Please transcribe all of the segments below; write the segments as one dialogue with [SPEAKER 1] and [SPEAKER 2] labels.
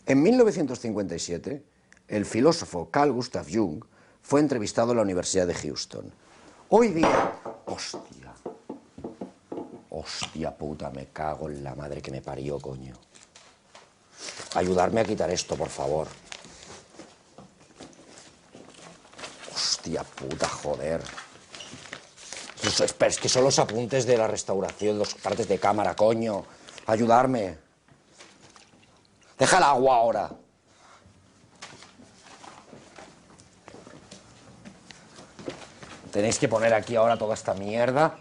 [SPEAKER 1] En 1957, el filósofo Carl Gustav Jung fue entrevistado en la Universidad de Houston. Hoy día... ¡Hostia! ¡Hostia puta! Me cago en la madre que me parió, coño. Ayudarme a quitar esto, por favor. ¡Hostia puta, joder! Es que son los apuntes de la restauración, las partes de cámara, coño. Ayudarme. Deja el agua ahora. Tenéis que poner aquí ahora toda esta mierda.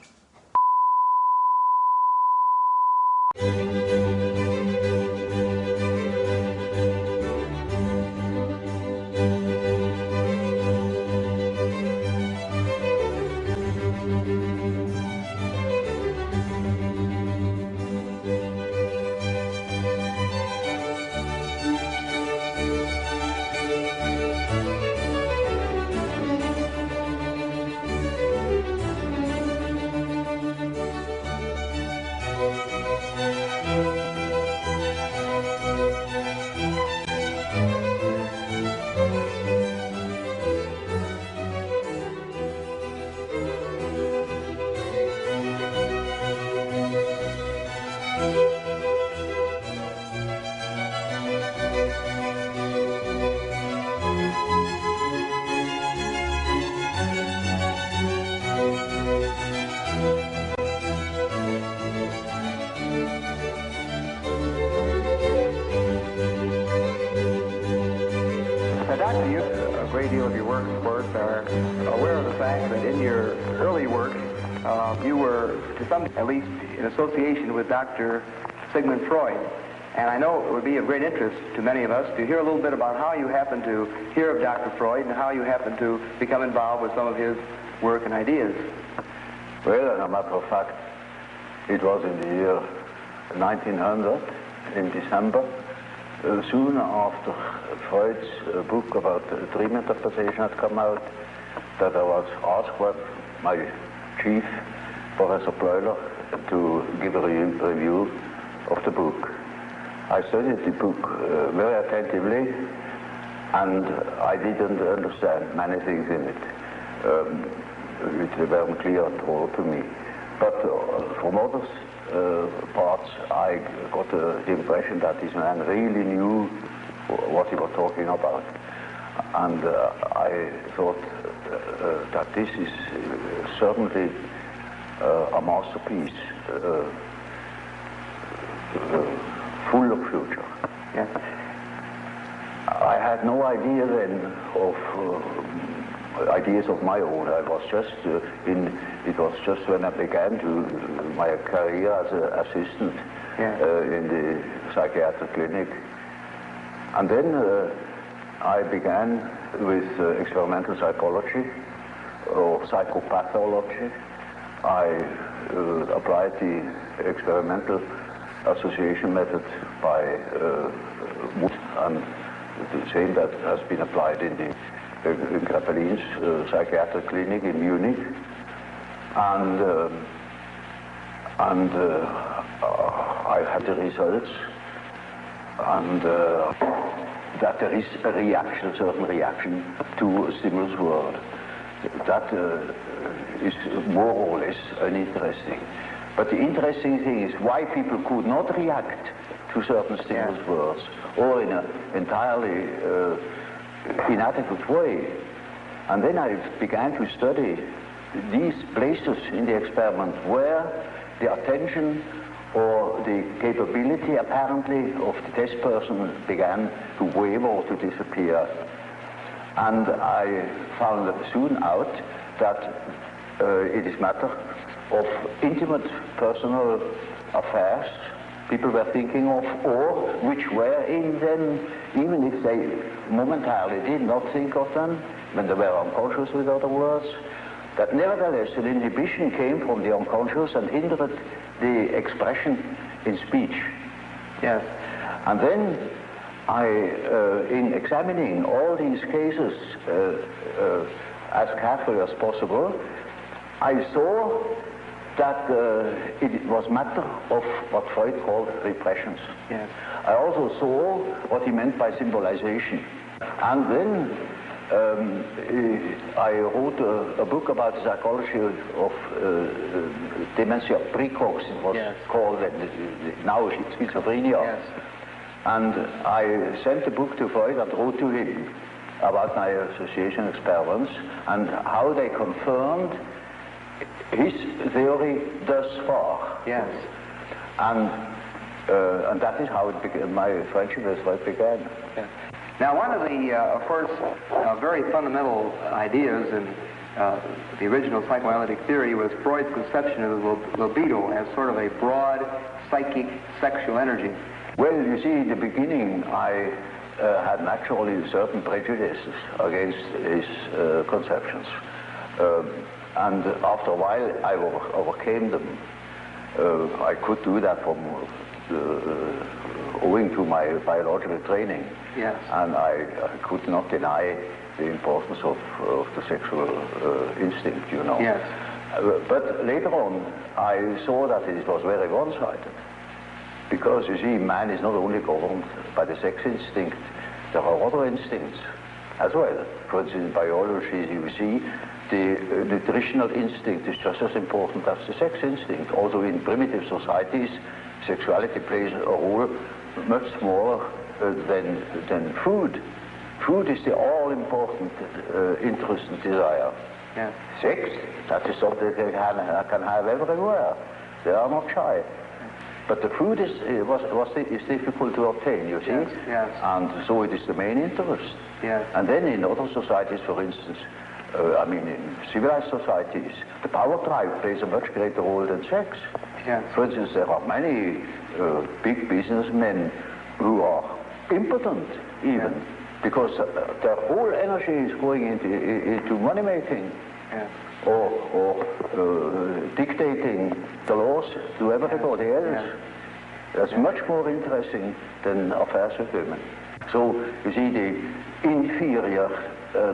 [SPEAKER 2] Doctor, you, a great deal of your work, of course, are aware of the fact that in your early work, you were, to some, at least, in association with Dr. Sigmund Freud. And I know it would be of great interest to many of us to hear a little bit about how you happened to hear of Dr. Freud and how you happened to become involved with some of his work and ideas.
[SPEAKER 3] Well, as a matter of fact, it was in the year 1900, in December, soon after Freud's book about dream interpretation had come out, that I was asked by my chief, Professor Bleuler, to give a review of the book. I studied the book very attentively, and I didn't understand many things in it, which weren't clear at all to me. But from others parts, I got the impression that this man really knew what he was talking about. And I thought that this is certainly a masterpiece, full of future.
[SPEAKER 2] Yeah.
[SPEAKER 3] I had no idea then of ideas of my own. I was just it was just when I began my career as an assistant in the psychiatric clinic. And then I began with experimental psychology or psychopathology. I applied the experimental association method by and the same that has been applied in Grappelin's psychiatric clinic in Munich, and I had the results, and that there is a reaction, a certain reaction to a stimulus world. That is more or less uninteresting. But the interesting thing is why people could not react to certain stimulus worlds, or in an entirely inadequate way. And then I began to study these places in the experiment where the attention or the capability apparently of the test person began to waver or to disappear. And I found soon out that it is matter of intimate personal affairs people were thinking of, or which were in them, even if they momentarily did not think of them, when they were unconscious, with other words, that nevertheless an inhibition came from the unconscious and hindered the expression in speech.
[SPEAKER 2] Yes.
[SPEAKER 3] And then I, in examining all these cases as carefully as possible, I saw that it was matter of what Freud called repressions.
[SPEAKER 2] Yes.
[SPEAKER 3] I also saw what he meant by symbolization. And then I wrote a book about the psychology of dementia precox, it was called, now it's schizophrenia.
[SPEAKER 2] Yes.
[SPEAKER 3] And I sent the book to Freud and wrote to him about my association experiments and how they confirmed his theory thus far.
[SPEAKER 2] Yes.
[SPEAKER 3] And that is how it began, my friendship with Freud began.
[SPEAKER 2] Yeah. Now, one of the, of course, very fundamental ideas in the original psychoanalytic theory was Freud's conception of the libido as sort of a broad psychic sexual energy.
[SPEAKER 3] Well, you see, in the beginning, I had naturally certain prejudices against his conceptions. And after a while, I overcame them. I could do that from owing to my biological training.
[SPEAKER 2] Yes.
[SPEAKER 3] And I could not deny the importance of the sexual instinct, you know.
[SPEAKER 2] Yes.
[SPEAKER 3] But later on, I saw that it was very one-sided. Because, you see, man is not only governed by the sex instinct, there are other instincts as well. For instance, in biology, you see, the nutritional instinct is just as important as the sex instinct. Also, in primitive societies, sexuality plays a role much smaller than food. Food is the all-important interest and desire.
[SPEAKER 2] Yeah.
[SPEAKER 3] Sex, that is something they can have everywhere. They are not shy. But the food is difficult to obtain, you see.
[SPEAKER 2] Yes, yes.
[SPEAKER 3] And so it is the main interest.
[SPEAKER 2] Yes.
[SPEAKER 3] And then in other societies, for instance, I mean in civilized societies, the power drive plays a much greater role than sex.
[SPEAKER 2] Yes.
[SPEAKER 3] For instance, there are many big businessmen who are impotent even, because their whole energy is going into money making.
[SPEAKER 2] Yes.
[SPEAKER 3] Or dictating the laws to everybody else.
[SPEAKER 2] Yeah.
[SPEAKER 3] That's much more interesting than affairs with women. So, you see, the inferior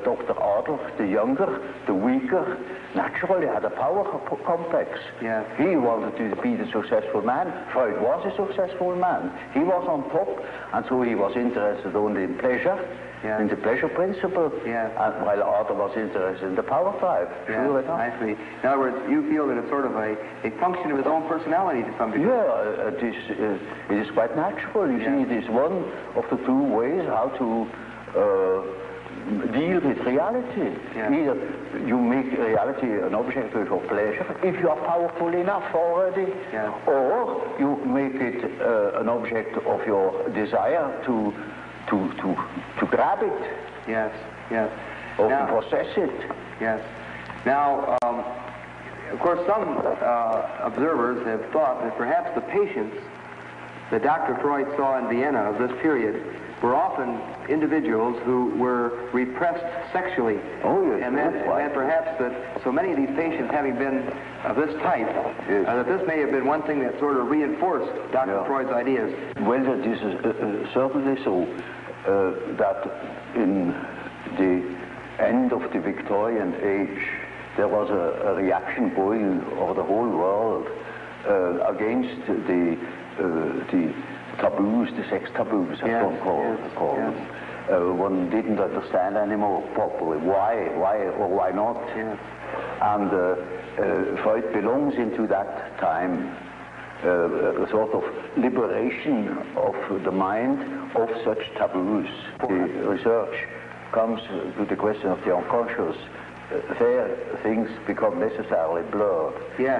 [SPEAKER 3] Dr. Adler, the younger, the weaker, naturally had a power complex.
[SPEAKER 2] Yeah.
[SPEAKER 3] He wanted to be the successful man. Freud was a successful man. He was on top, and so he was interested only in pleasure, in the pleasure principle, and while Adler was interested in the power drive. Sure enough.
[SPEAKER 2] I see. In other words, you feel that it's sort of a function of his own personality to some degree.
[SPEAKER 3] Yeah, it is quite natural. You see, it is one of the two ways how to deal with reality.
[SPEAKER 2] Yeah.
[SPEAKER 3] Either you make reality an object of your pleasure, if you are powerful enough already, or you make it an object of your desire to grab it.
[SPEAKER 2] Yes, yes.
[SPEAKER 3] Or to possess it.
[SPEAKER 2] Yes. Now, of course, some observers have thought that perhaps the patients that Dr. Freud saw in Vienna of this period were often individuals who were repressed sexually.
[SPEAKER 3] Oh, yes.
[SPEAKER 2] And perhaps that so many of these patients having been of this type, that this may have been one thing that sort of reinforced Dr. Freud's ideas.
[SPEAKER 3] Well, this is certainly so, that in the end of the Victorian age, there was a reaction going over the whole world against the taboos, the sex taboos, as one called them. One didn't understand anymore properly why or why not. And Freud belongs into that time, a sort of liberation of the mind of such taboos. The research comes to the question of the unconscious. There things become necessarily blurred,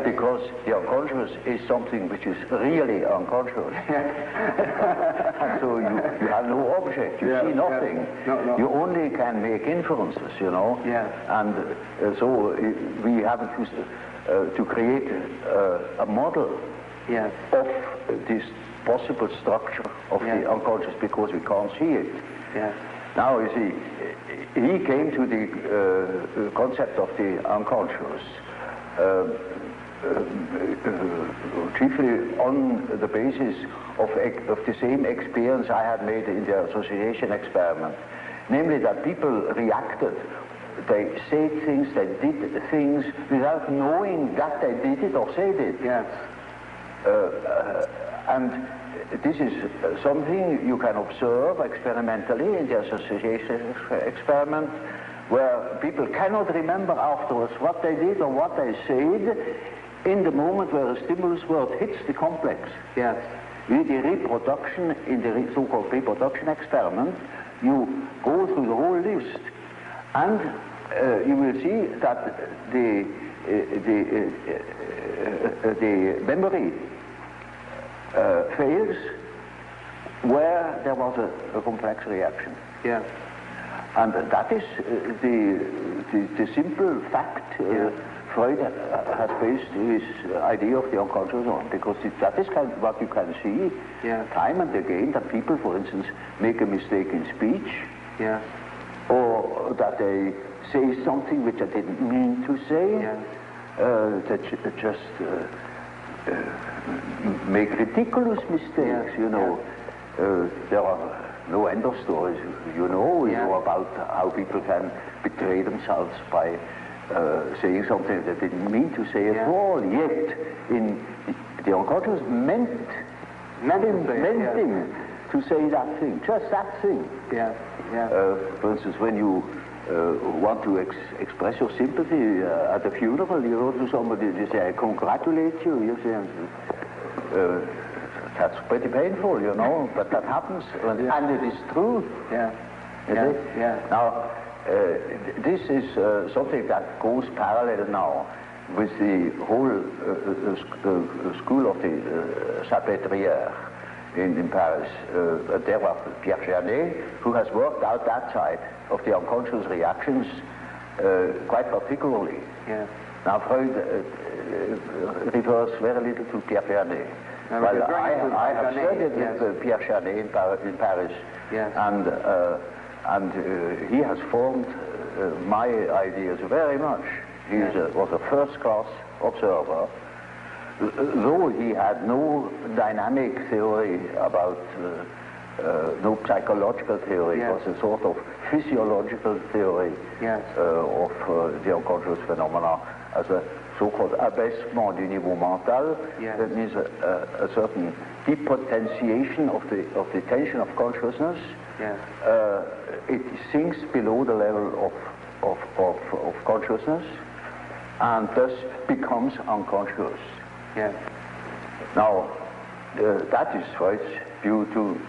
[SPEAKER 3] because the unconscious is something which is really unconscious. And so you have no object, you see nothing.
[SPEAKER 2] No.
[SPEAKER 3] You only can make inferences, you know. And so we have to create a model of this possible structure of the unconscious, because we can't see it. Now, you see, he came to the concept of the unconscious, chiefly on the basis of the same experience I had made in the association experiment, namely that people reacted they said things, they did things without knowing that they did it or said it.
[SPEAKER 2] Yes.
[SPEAKER 3] And this is something you can observe experimentally in the association experiment, where people cannot remember afterwards what they did or what they said in the moment where a stimulus word hits the complex.
[SPEAKER 2] Yes.
[SPEAKER 3] With the reproduction, in the so-called reproduction experiment, you go through the whole list, and you will see that the memory fails where there was a complex reaction.
[SPEAKER 2] Yes.
[SPEAKER 3] And that is the simple fact Freud has based his idea of the unconscious on, because that is what you can see time and again, that people, for instance, make a mistake in speech, or that they say something which they didn't mean to say, that just make ridiculous mistakes, you know. There are no end of stories, you know about how people can betray themselves by saying something they didn't mean to say at all, yet in the unconscious meant him to say that thing, just that thing. For instance, when you want to express your sympathy at a funeral, you go to somebody and you say, I congratulate you. You say, that's pretty painful, you know, but that happens, and it is true. Now, this is something that goes parallel now with the whole school of the Salpêtrière in Paris. There was Pierre Janet, who has worked out that side of the unconscious reactions quite particularly. Now, Freud refers very little to Pierre Janet. Well, I have studied with Pierre Janet in Paris, and he has formed my ideas very much. He was a first-class observer, though he had no dynamic theory about, no psychological theory. It was a sort of physiological theory of the unconscious phenomena as a so-called abaissement du niveau mental. That means a certain depotentiation of the tension of consciousness. It sinks below the level of consciousness and thus becomes unconscious. Now, that is Freud's view too.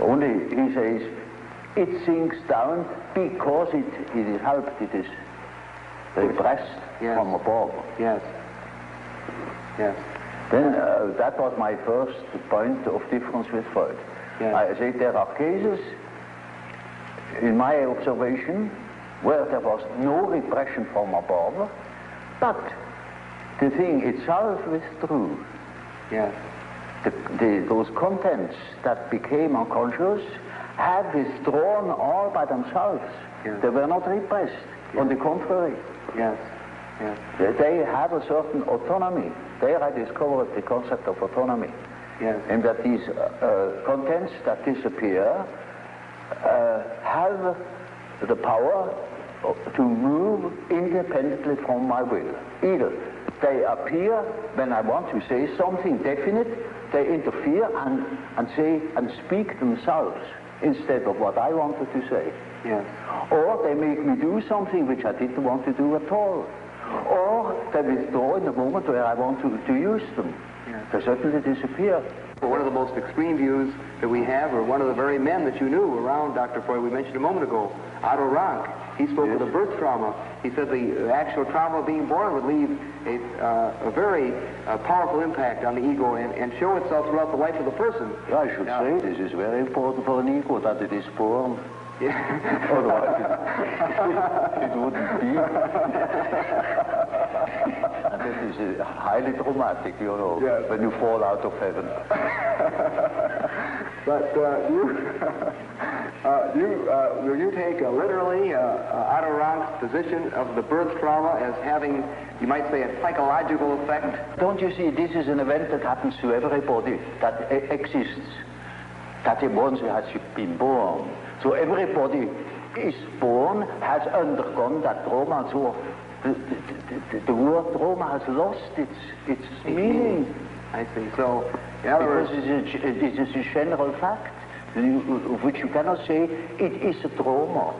[SPEAKER 3] Only he says it sinks down because it is helped, it is repressed from above. Then that was my first point of difference with Freud. I say there are cases, in my observation, where there was no repression from above, but the thing itself withdrew. Those contents that became unconscious had withdrawn all by themselves. They were not repressed. On the contrary. They have a certain autonomy. There I discovered the concept of autonomy. And that these contents that disappear have the power to move independently from my will. Either they appear when I want to say something definite, they interfere and say and speak themselves instead of what I wanted to say. Or they make me do something which I didn't want to do at all. Or they withdraw in the moment where I want to use them. They certainly disappear.
[SPEAKER 2] Well, one of the most extreme views that we have, or one of the very men that you knew around Dr. Freud, we mentioned a moment ago, Otto Rank. He spoke of the birth trauma. He said the actual trauma of being born would leave a very powerful impact on the ego and show itself throughout the life of the person.
[SPEAKER 3] I should say this is very important for an ego, that it is born. Otherwise it wouldn't be. And it is highly traumatic, you know, when you fall out of heaven.
[SPEAKER 2] But will you take literally Otto Rank's position of the birth trauma as having, you might say, a psychological effect?
[SPEAKER 3] Don't you see, this is an event that happens to everybody, that exists, that once has been born. So everybody is born, has undergone that trauma. So the word trauma has lost its meaning.
[SPEAKER 2] I see. So, in other words,
[SPEAKER 3] it is a general fact, of which you cannot say it is a trauma.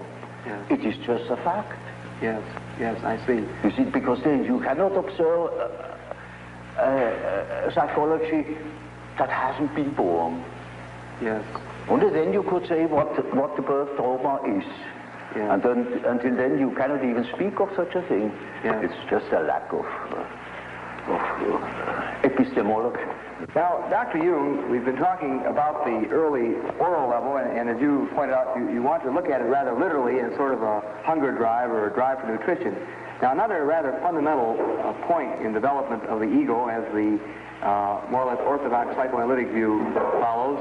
[SPEAKER 2] Yes.
[SPEAKER 3] It is just a fact.
[SPEAKER 2] Yes, yes, I see.
[SPEAKER 3] You see, because then you cannot observe psychology that hasn't been born.
[SPEAKER 2] Yes.
[SPEAKER 3] Only then you could say what the birth trauma is.
[SPEAKER 2] Yeah.
[SPEAKER 3] And then, until then you cannot even speak of such a thing.
[SPEAKER 2] Yeah.
[SPEAKER 3] It's just a lack of epistemology.
[SPEAKER 2] Now, Dr. Jung, we've been talking about the early oral level, and as you pointed out, you want to look at it rather literally as sort of a hunger drive or a drive for nutrition. Now, another rather fundamental point in development of the ego, as the more or less orthodox psychoanalytic view follows,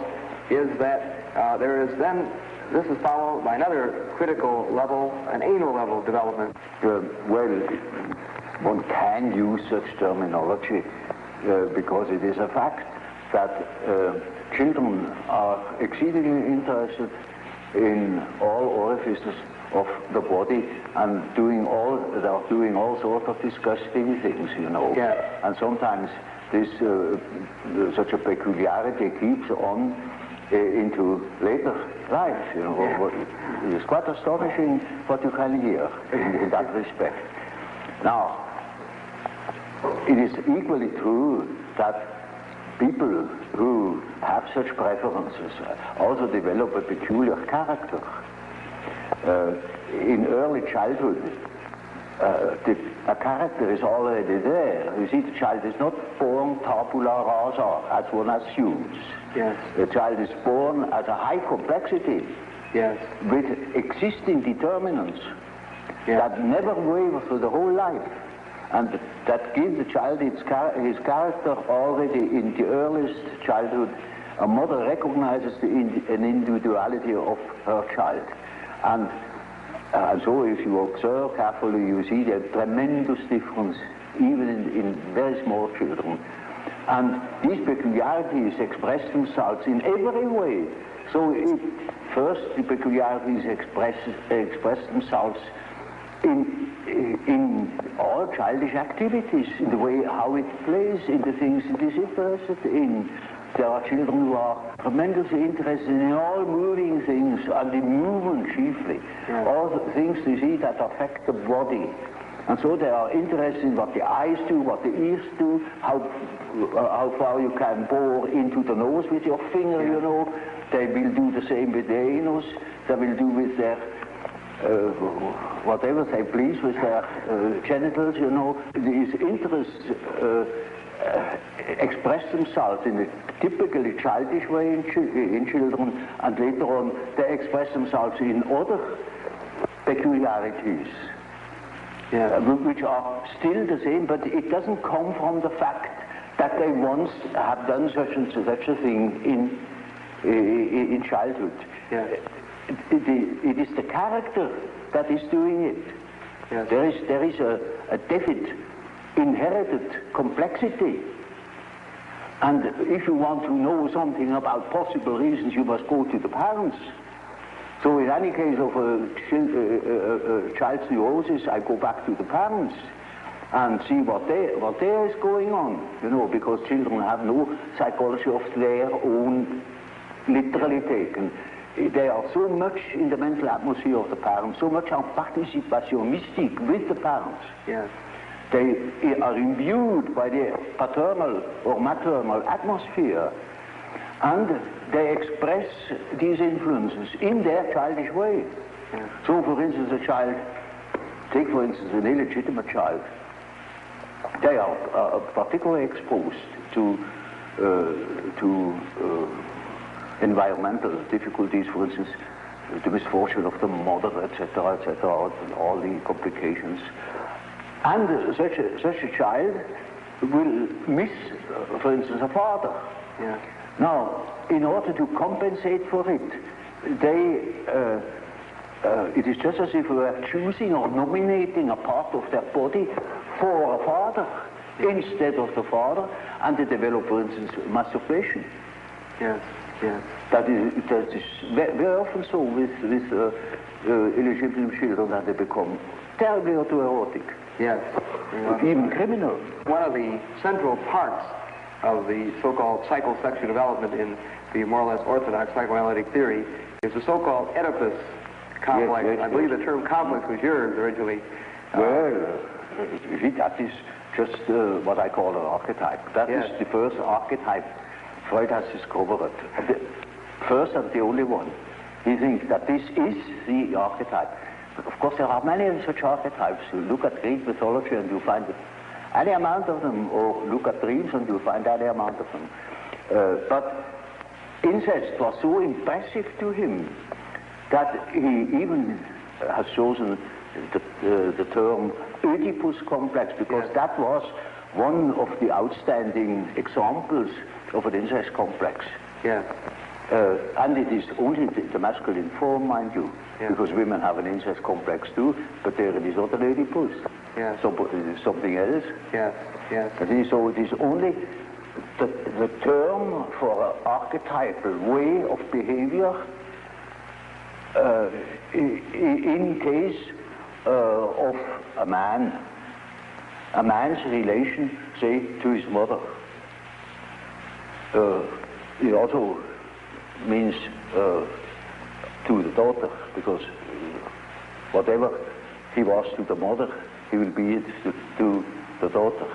[SPEAKER 2] is that this is followed by another critical level, an anal level of development.
[SPEAKER 3] Well, one can use such terminology because it is a fact that children are exceedingly interested in all orifices of the body and they are doing all sorts of disgusting things, you know.
[SPEAKER 2] Yeah.
[SPEAKER 3] And sometimes this such a peculiarity keeps on into later life, you know.
[SPEAKER 2] Yeah.
[SPEAKER 3] It's quite astonishing what you can hear in that respect. Now, it is equally true that people who have such preferences also develop a peculiar character. In early childhood, a character is already there. You see, the child is not born tabula rasa, as one assumes.
[SPEAKER 2] Yes.
[SPEAKER 3] The child is born as a high complexity,
[SPEAKER 2] Yes.
[SPEAKER 3] with existing determinants that never waver through the whole life, and that give the child his character already in the earliest childhood. A mother recognizes an individuality of her child, and so if you observe carefully, you see the tremendous difference even in very small children. And these peculiarities express themselves in every way. So first, the peculiarities express themselves in all childish activities, in the way how it plays, in the things it is interested in. There are children who are tremendously interested in all moving things, and in movement chiefly. Yeah. All the things you see that affect the body. And so they are interested in what the eyes do, what the ears do, how far you can bore into the nose with your finger, you know. They will do the same with their anus. They will do with their whatever they please with their genitals, you know. These interests express themselves in a typically childish way in children, and later on they express themselves in other peculiarities, which are still the same, but it doesn't come from the fact that they once have done such and such a thing in childhood. Yeah. It is the character that is doing it. Yes. There is a definite inherited complexity, and if you want to know something about possible reasons, you must go to the parents. So in any case of a child's neurosis, I go back to the parents and see what there is going on, you know, because children have no psychology of their own, literally taken. They are so much in the mental atmosphere of the parents, so much en participation mystique with the parents. Yes. They are imbued by the paternal or maternal atmosphere, and they express these influences in their childish way. Yeah. So, for instance, a child, take for instance an illegitimate child, they are particularly exposed to environmental difficulties, for instance, the misfortune of the mother, etc., all the complications. And such a child will miss, for instance, a father. Yeah. Now, in order to compensate for it, it is just as if we were choosing or nominating a part of their body for a father instead of the father, and they develop, for instance, masturbation. Yes.
[SPEAKER 2] Yeah.
[SPEAKER 3] That is very often so with illegitimate children, that they become terribly autoerotic.
[SPEAKER 2] Yes.
[SPEAKER 3] Even criminal.
[SPEAKER 2] One of the central parts of the so-called psychosexual development in the more or less orthodox psychoanalytic theory is the so-called Oedipus complex.
[SPEAKER 3] Yes, yes,
[SPEAKER 2] I believe
[SPEAKER 3] yes.
[SPEAKER 2] the term complex was yours originally.
[SPEAKER 3] Well, you see, that is just what I call an archetype. That
[SPEAKER 2] Yes.
[SPEAKER 3] is the first archetype Freud has discovered. The first and the only one. He thinks that this is the archetype. But of course, there are many such archetypes. You look at Greek mythology and you find any amount of them, or look at dreams and you find any amount of them. But incest was so impressive to him that he even has chosen the term Oedipus complex, because
[SPEAKER 2] Yes.
[SPEAKER 3] that was one of the outstanding examples of an incest complex.
[SPEAKER 2] Yes.
[SPEAKER 3] And it is only the masculine form, mind you,
[SPEAKER 2] Yeah.
[SPEAKER 3] because women have an incest complex too, but there it is not an Oedipus.
[SPEAKER 2] Yes.
[SPEAKER 3] So it is something else.
[SPEAKER 2] Yes. Yes.
[SPEAKER 3] So it is only the term for an archetypal way of behavior in case of a man's relation, say, to his mother. It also means to the daughter, because whatever he was to the mother, he will be it to the daughter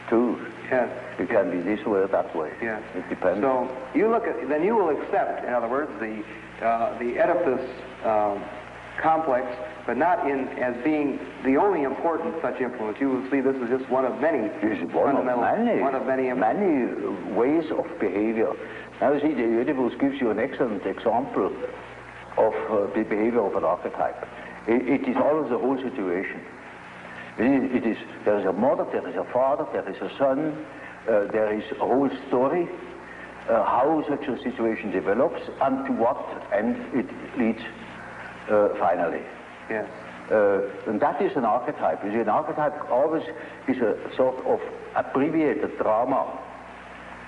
[SPEAKER 3] too.
[SPEAKER 2] Yes.
[SPEAKER 3] It can be this way or that way.
[SPEAKER 2] Yes.
[SPEAKER 3] It depends.
[SPEAKER 2] So you look at, then you will accept, in other words, the Oedipus complex, but not in as being the only important such influence. You will see this is just one of many fundamental, one of many
[SPEAKER 3] ways of behavior. Now you see, the Oedipus gives you an excellent example of the behavior of an archetype. It is always the whole situation. There is a mother, there is a father, there is a son, there is a whole story, how such a situation develops, and to what end it leads finally.
[SPEAKER 2] Yes.
[SPEAKER 3] And that is an archetype. You see, an archetype always is a sort of abbreviated drama.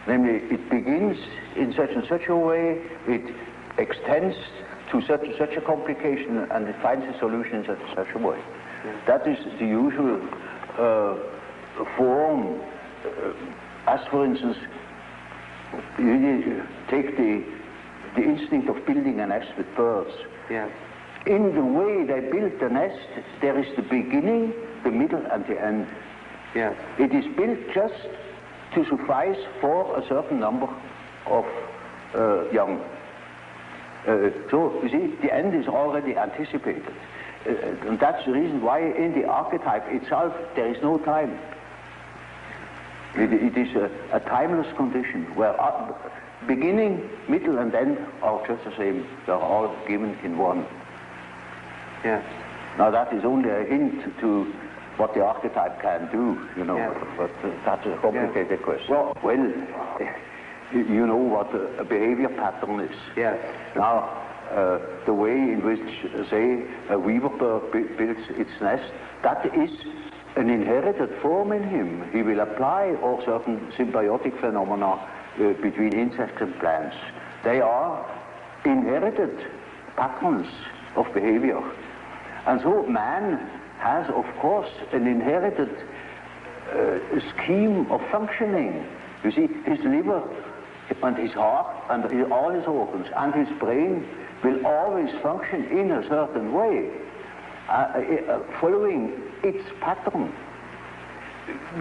[SPEAKER 3] Namely, it begins in such and such a way, it extends to such and such a complication, and it finds a solution in such and such a way. That is the usual form. As for instance, you take the instinct of building a nest with birds.
[SPEAKER 2] Yes.
[SPEAKER 3] In the way they build the nest, there is the beginning, the middle, and the end.
[SPEAKER 2] Yes.
[SPEAKER 3] It is built just to suffice for a certain number of young. So, you see, the end is already anticipated. And that's the reason why in the archetype itself there is no time. It is a timeless condition where beginning, middle, and end are just the same. They're all given in one.
[SPEAKER 2] Yes.
[SPEAKER 3] Now that is only a hint to what the archetype can do, you know,
[SPEAKER 2] Yes.
[SPEAKER 3] but that's a complicated question.
[SPEAKER 2] Well,
[SPEAKER 3] you know what a behavior pattern is.
[SPEAKER 2] yes.
[SPEAKER 3] Now, the way in which, say, a weaver bird builds its nest, that is an inherited form in him. He will apply all certain symbiotic phenomena between insects and plants. They are inherited patterns of behavior. And so man has, of course, an inherited scheme of functioning. You see, his liver and his heart and all his organs and his brain will always function in a certain way, following its pattern.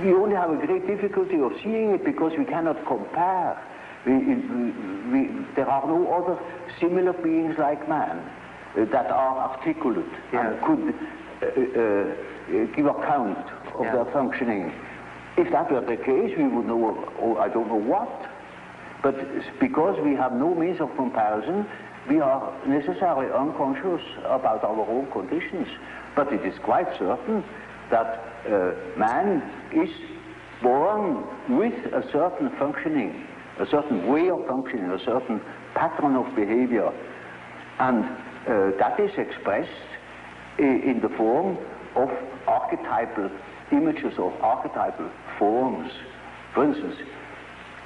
[SPEAKER 3] We only have a great difficulty of seeing it because we cannot compare. There are no other similar beings like man that are articulate and could give account of their functioning. If that were the case, we would know, I don't know what. But because we have no means of comparison, we are necessarily unconscious about our own conditions. But it is quite certain that man is born with a certain functioning, a certain way of functioning, a certain pattern of behavior. And that is expressed in the form of archetypal images or archetypal forms. For instance,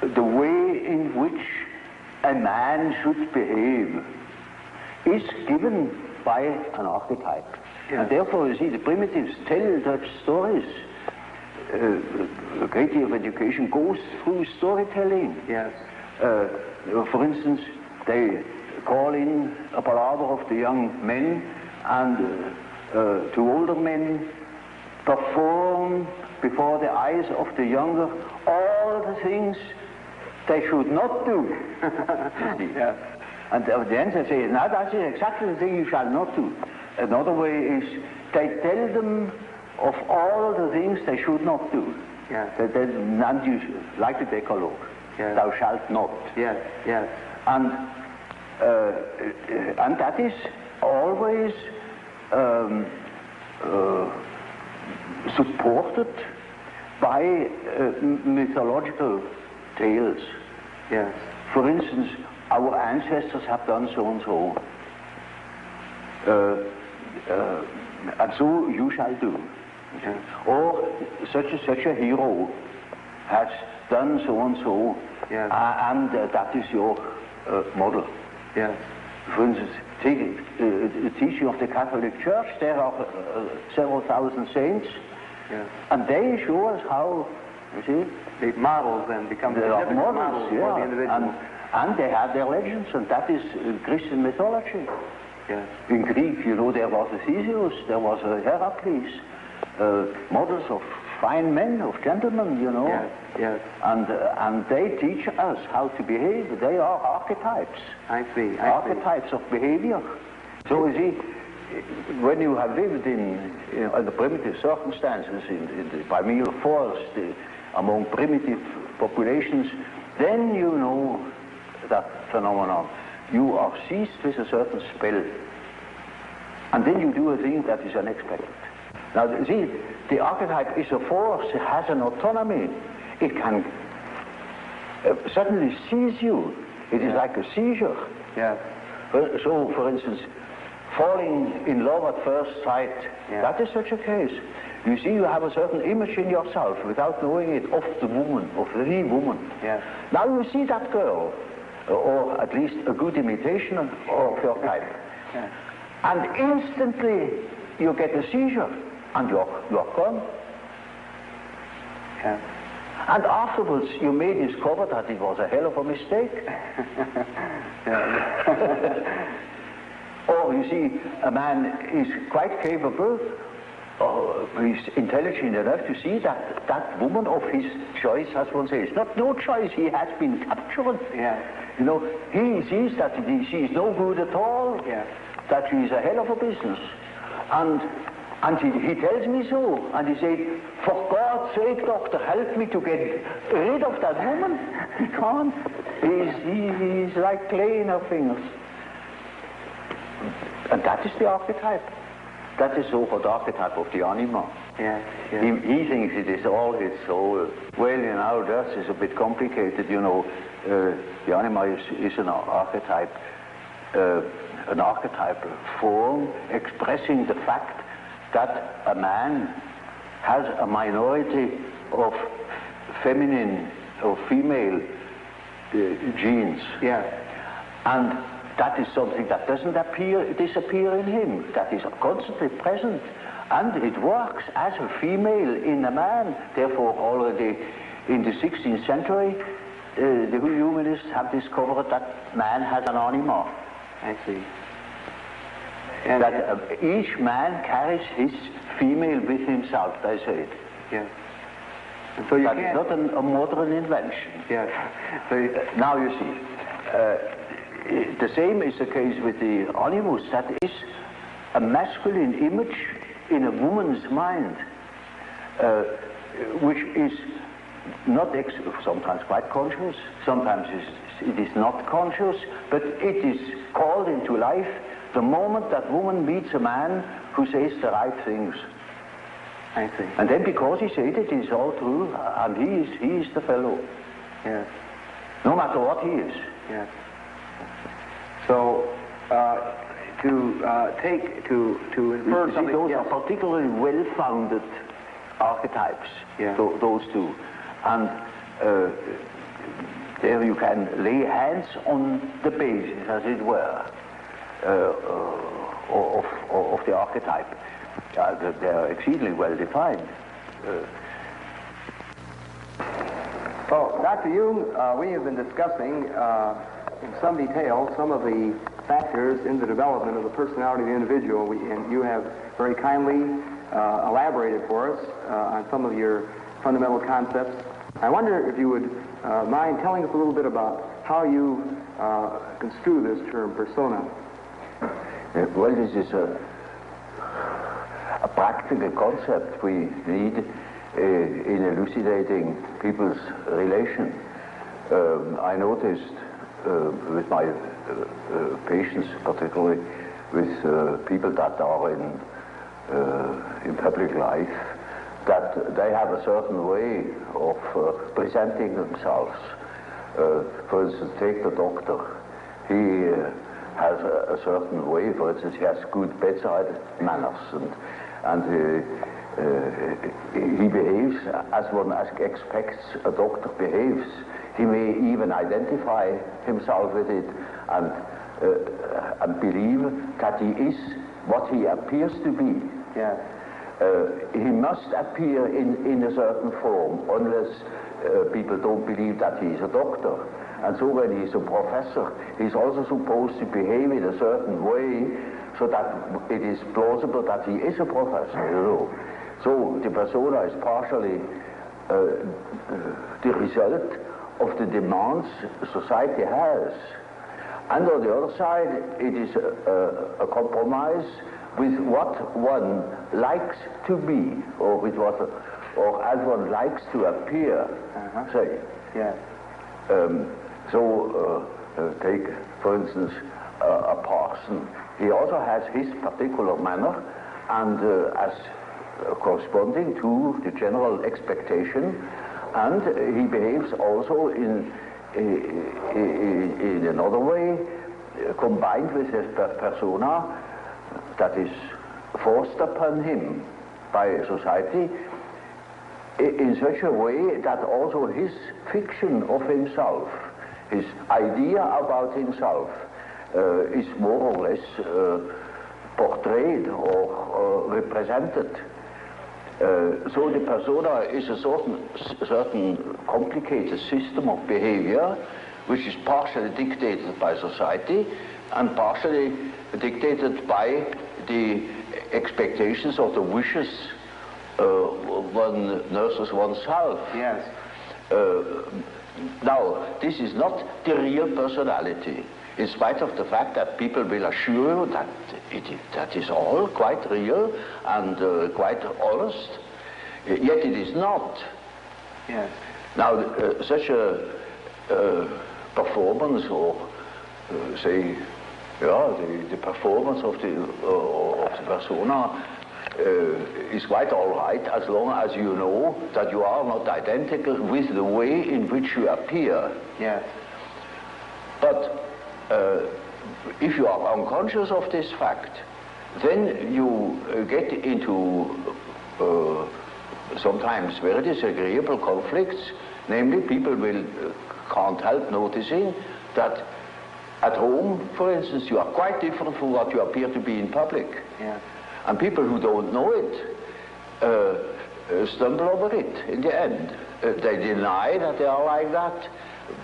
[SPEAKER 3] the way in which a man should behave is given by an archetype. And therefore, you see, the primitives tell such stories. A great deal of education goes through storytelling.
[SPEAKER 2] Yes.
[SPEAKER 3] For instance, they call in a palaver of the young men, and two older men perform before the eyes of the younger all the things they should not do.
[SPEAKER 2] Yes.
[SPEAKER 3] And at the end they say, no, that's exactly the thing you shall not do. Another way is they tell them of all the things they should not do.
[SPEAKER 2] Yes.
[SPEAKER 3] And you, like the Decalogue,
[SPEAKER 2] yes.
[SPEAKER 3] Thou shalt not.
[SPEAKER 2] Yes, yes.
[SPEAKER 3] And that is always supported by mythological tales.
[SPEAKER 2] Yes.
[SPEAKER 3] For instance, our ancestors have done so and so, and so you shall do.
[SPEAKER 2] Yes.
[SPEAKER 3] Or such a hero has done so and so,
[SPEAKER 2] yes.
[SPEAKER 3] And that is your model.
[SPEAKER 2] Yes.
[SPEAKER 3] For instance, take the teaching of the Catholic Church. There are several thousand saints,
[SPEAKER 2] yes.
[SPEAKER 3] And they show us how, you see,
[SPEAKER 2] the models then become the models for the individual.
[SPEAKER 3] And they have their legends, and that is Christian mythology.
[SPEAKER 2] Yes.
[SPEAKER 3] In Greek, you know, there was a Theseus, there was a Heracles, models of fine men, of gentlemen, you know.
[SPEAKER 2] Yes, yes.
[SPEAKER 3] And they teach us how to behave. They are archetypes.
[SPEAKER 2] I see.
[SPEAKER 3] Archetypes of behavior. So you see, when you have lived in the primitive circumstances, in the primeval forest, among primitive populations, then you know that phenomenon. You are seized with a certain spell, and then you do a thing that is unexpected. Now, see, the archetype is a force. It has an autonomy. It can suddenly seize you. It is like a seizure.
[SPEAKER 2] Yeah.
[SPEAKER 3] So, for instance, falling in love at first sight, that is such a case. You see, you have a certain image in yourself without knowing it of the woman, of the woman.
[SPEAKER 2] Yeah.
[SPEAKER 3] Now you see that girl, or at least a good imitation of your type, and instantly you get a seizure, and you're gone.
[SPEAKER 2] Yeah.
[SPEAKER 3] And afterwards you may discover that it was a hell of a mistake. Or you see, a man is quite capable, he's intelligent enough to see that that woman of his choice, as one says, not no choice, he has been captured.
[SPEAKER 2] Yeah.
[SPEAKER 3] You know, he sees that she is no good at all, that she is a hell of a business. And he tells me so, and he said, for God's sake, doctor, help me to get rid of that woman. He can't. He's like clay in her fingers. And that is the archetype. That is so-called archetype of the anima.
[SPEAKER 2] Yeah, yeah.
[SPEAKER 3] He thinks it is all his soul. Well, you know, that is a bit complicated, you know. The anima is an archetypal form expressing the fact that a man has a minority of feminine or female genes.
[SPEAKER 2] Yeah.
[SPEAKER 3] And that is something that doesn't disappear in him, that is constantly present, and it works as a female in a man. Therefore, already in the 16th century, the humanists have discovered that man has an anima.
[SPEAKER 2] I see.
[SPEAKER 3] And that each man carries his female with himself, they say.
[SPEAKER 2] Yeah. And so you
[SPEAKER 3] that is not a modern invention.
[SPEAKER 2] Yeah. So
[SPEAKER 3] now you see, the same is the case with the animus. That is a masculine image in a woman's mind, which is not sometimes quite conscious, sometimes it is not conscious, but it is called into life the moment that woman meets a man who says the right things.
[SPEAKER 2] I see.
[SPEAKER 3] And then because he said it is all true, and he is the fellow.
[SPEAKER 2] Yes.
[SPEAKER 3] No matter what he is.
[SPEAKER 2] Yes. So, to infer something.
[SPEAKER 3] Those are particularly well-founded archetypes.
[SPEAKER 2] Yeah.
[SPEAKER 3] Those two, and There you can lay hands on the basis, as it were, of the archetype. They are exceedingly well defined.
[SPEAKER 2] So, Dr. Jung, we have been discussing in some detail some of the factors in the development of the personality of the individual, and you have very kindly elaborated for us on some of your fundamental concepts. I wonder if you would mind telling us a little bit about how you construe this term, persona.
[SPEAKER 3] Well, this is a practical concept we need in elucidating people's relation. I noticed with my patients, particularly with people that are in public life, that they have a certain way of presenting themselves. For instance, take the doctor. He has a certain way. For instance, he has good bedside manners, and he behaves as one expects a doctor behaves. He may even identify himself with it and believe that he is what he appears to be.
[SPEAKER 2] Yeah.
[SPEAKER 3] He must appear in a certain form, unless people don't believe that he is a doctor. And so when he's a professor, he's also supposed to behave in a certain way so that it is plausible that he is a professor, you know. So the persona is partially the result of the demands society has. And on the other side, it is a compromise with what one likes to be, or with what, or as one likes to appear. Say.
[SPEAKER 2] Yeah.
[SPEAKER 3] Take, for instance, a parson. He also has his particular manner, and as corresponding to the general expectation, and he behaves also in another way, combined with his persona, that is forced upon him by society in such a way that also his fiction of himself, his idea about himself, is more or less portrayed or represented. So the persona is a certain complicated system of behavior which is partially dictated by society and partially dictated by the expectations or the wishes one nurses oneself.
[SPEAKER 2] Yes.
[SPEAKER 3] Now, this is not the real personality, in spite of the fact that people will assure you that that is all quite real and quite honest, yet it is not.
[SPEAKER 2] Yes.
[SPEAKER 3] Now, such a performance, or say, the performance of the persona is quite all right, as long as you know that you are not identical with the way in which you appear.
[SPEAKER 2] Yes.
[SPEAKER 3] But if you are unconscious of this fact, then you get into sometimes very disagreeable conflicts. Namely, people can't help noticing that at home, for instance, you are quite different from what you appear to be in public.
[SPEAKER 2] Yeah.
[SPEAKER 3] And people who don't know it stumble over it in the end. They deny that they are like that,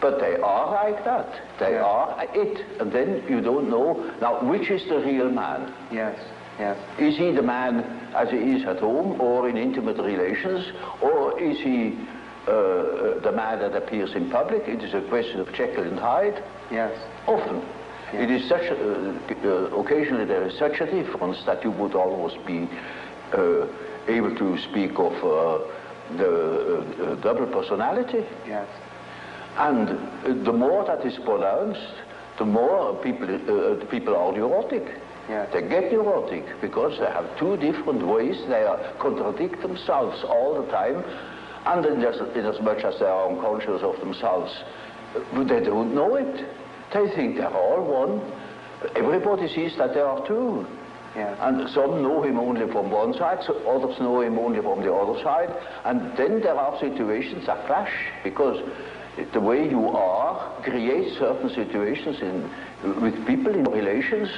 [SPEAKER 3] but they are like that. They are it. And then you don't know, now, which is the real man?
[SPEAKER 2] Yes, yes.
[SPEAKER 3] Is he the man as he is at home or in intimate relations, or is he the man that appears in public? It is a question of Jekyll and Hyde.
[SPEAKER 2] Yes.
[SPEAKER 3] Often.
[SPEAKER 2] Yes.
[SPEAKER 3] It is such occasionally there is such a difference that you would almost be able to speak of the double personality.
[SPEAKER 2] Yes.
[SPEAKER 3] And the more that is pronounced, the more people are neurotic.
[SPEAKER 2] Yes.
[SPEAKER 3] They get neurotic because they have two different ways. They contradict themselves all the time, and in as much as they are unconscious of themselves, they don't know it. They think they're all one. Everybody sees that there are two.
[SPEAKER 2] Yes.
[SPEAKER 3] And some know him only from one side, so others know him only from the other side. And then there are situations that clash, because the way you are creates certain situations with people in relations,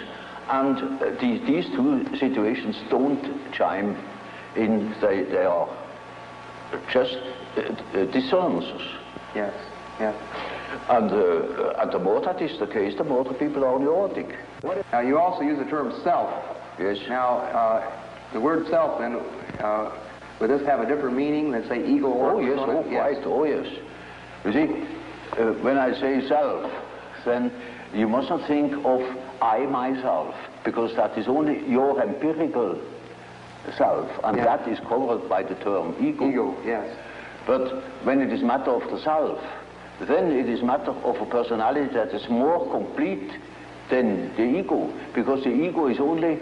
[SPEAKER 3] and these two situations don't chime in. They are just dissonances.
[SPEAKER 2] Yes, yes.
[SPEAKER 3] And the more that is the case, the more the people are neurotic.
[SPEAKER 2] Now, you also use the term self.
[SPEAKER 3] Yes.
[SPEAKER 2] Now, the word self, then, would this have a different meaning than, say, ego or...
[SPEAKER 3] Oh, yes, oh, quite, oh, yes. You see, when I say self, then you must not think of I, myself, because that is only your empirical self, and
[SPEAKER 2] yes.
[SPEAKER 3] that is covered by the term ego.
[SPEAKER 2] Ego, yes.
[SPEAKER 3] But when it is matter of the self, then it is matter of a personality that is more complete than the ego, because the ego is only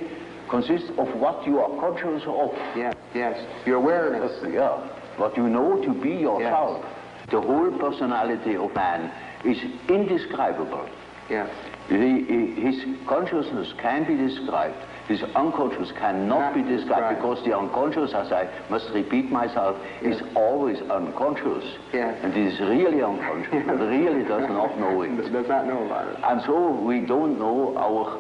[SPEAKER 3] consists of what you are conscious of.
[SPEAKER 2] Yes, yes. Your awareness.
[SPEAKER 3] Yeah, what you know to be yourself.
[SPEAKER 2] Yes.
[SPEAKER 3] The whole personality of man is indescribable.
[SPEAKER 2] Yes.
[SPEAKER 3] His consciousness can be described. His unconscious cannot be described, because the unconscious, as I must repeat myself, is always unconscious.
[SPEAKER 2] Yes.
[SPEAKER 3] And it is really unconscious, but really does not know it.
[SPEAKER 2] Does not know about it.
[SPEAKER 3] And so we don't know our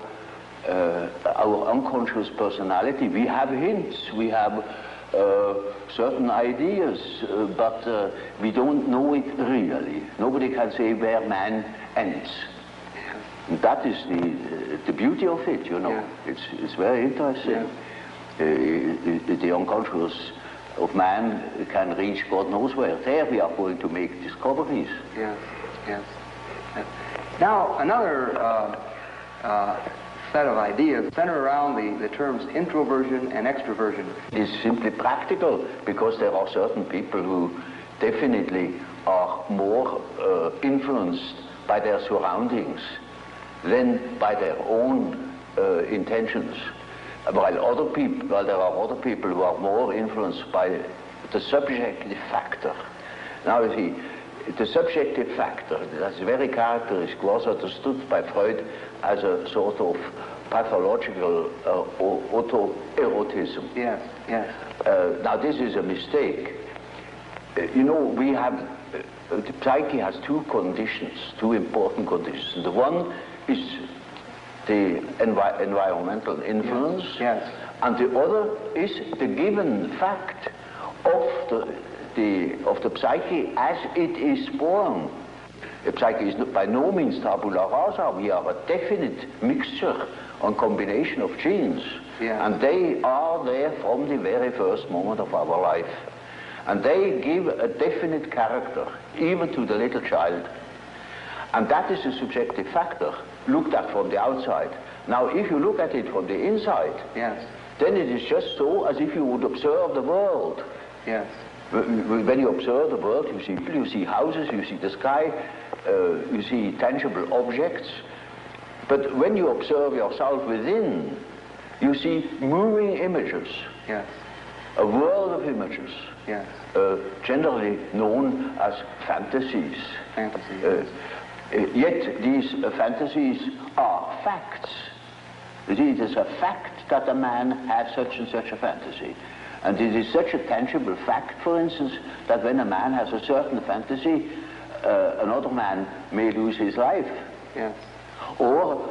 [SPEAKER 3] unconscious personality. We have hints, we have certain ideas, but we don't know it really. Nobody can say where man ends. That is the beauty of it, you know. Yeah. It's very interesting. Yeah. The unconscious of man can reach God knows where. There we are going to make discoveries.
[SPEAKER 2] Yes, yes. Now, another set of ideas center around the terms introversion and extroversion.
[SPEAKER 3] It's simply practical, because there are certain people who definitely are more influenced by their surroundings than by their own intentions. While there are other people who are more influenced by the subjective factor. Now you see, the subjective factor, that's very characteristic, was understood by Freud as a sort of pathological autoerotism.
[SPEAKER 2] Yes, yes.
[SPEAKER 3] Now this is a mistake. You know, we have, the psyche has two conditions, two important conditions. The one is the environmental influence,
[SPEAKER 2] yes.
[SPEAKER 3] And the other is the given fact of the psyche as it is born. The psyche is by no means tabula rasa. We are a definite mixture and combination of genes, and they are there from the very first moment of our life. And they give a definite character, even to the little child. And that is a subjective factor, looked at from the outside. Now, if you look at it from the inside,
[SPEAKER 2] yes,
[SPEAKER 3] then it is just so as if you would observe the world.
[SPEAKER 2] Yes.
[SPEAKER 3] When you observe the world, you see houses, you see the sky, you see tangible objects. But when you observe yourself within, you see moving images.
[SPEAKER 2] Yes.
[SPEAKER 3] A world of images.
[SPEAKER 2] Yes.
[SPEAKER 3] Generally known as fantasies.
[SPEAKER 2] Fantasies.
[SPEAKER 3] Yet these fantasies are facts. It is a fact that a man has such and such a fantasy. And it is such a tangible fact, for instance, that when a man has a certain fantasy, another man may lose his life.
[SPEAKER 2] Yes.
[SPEAKER 3] Or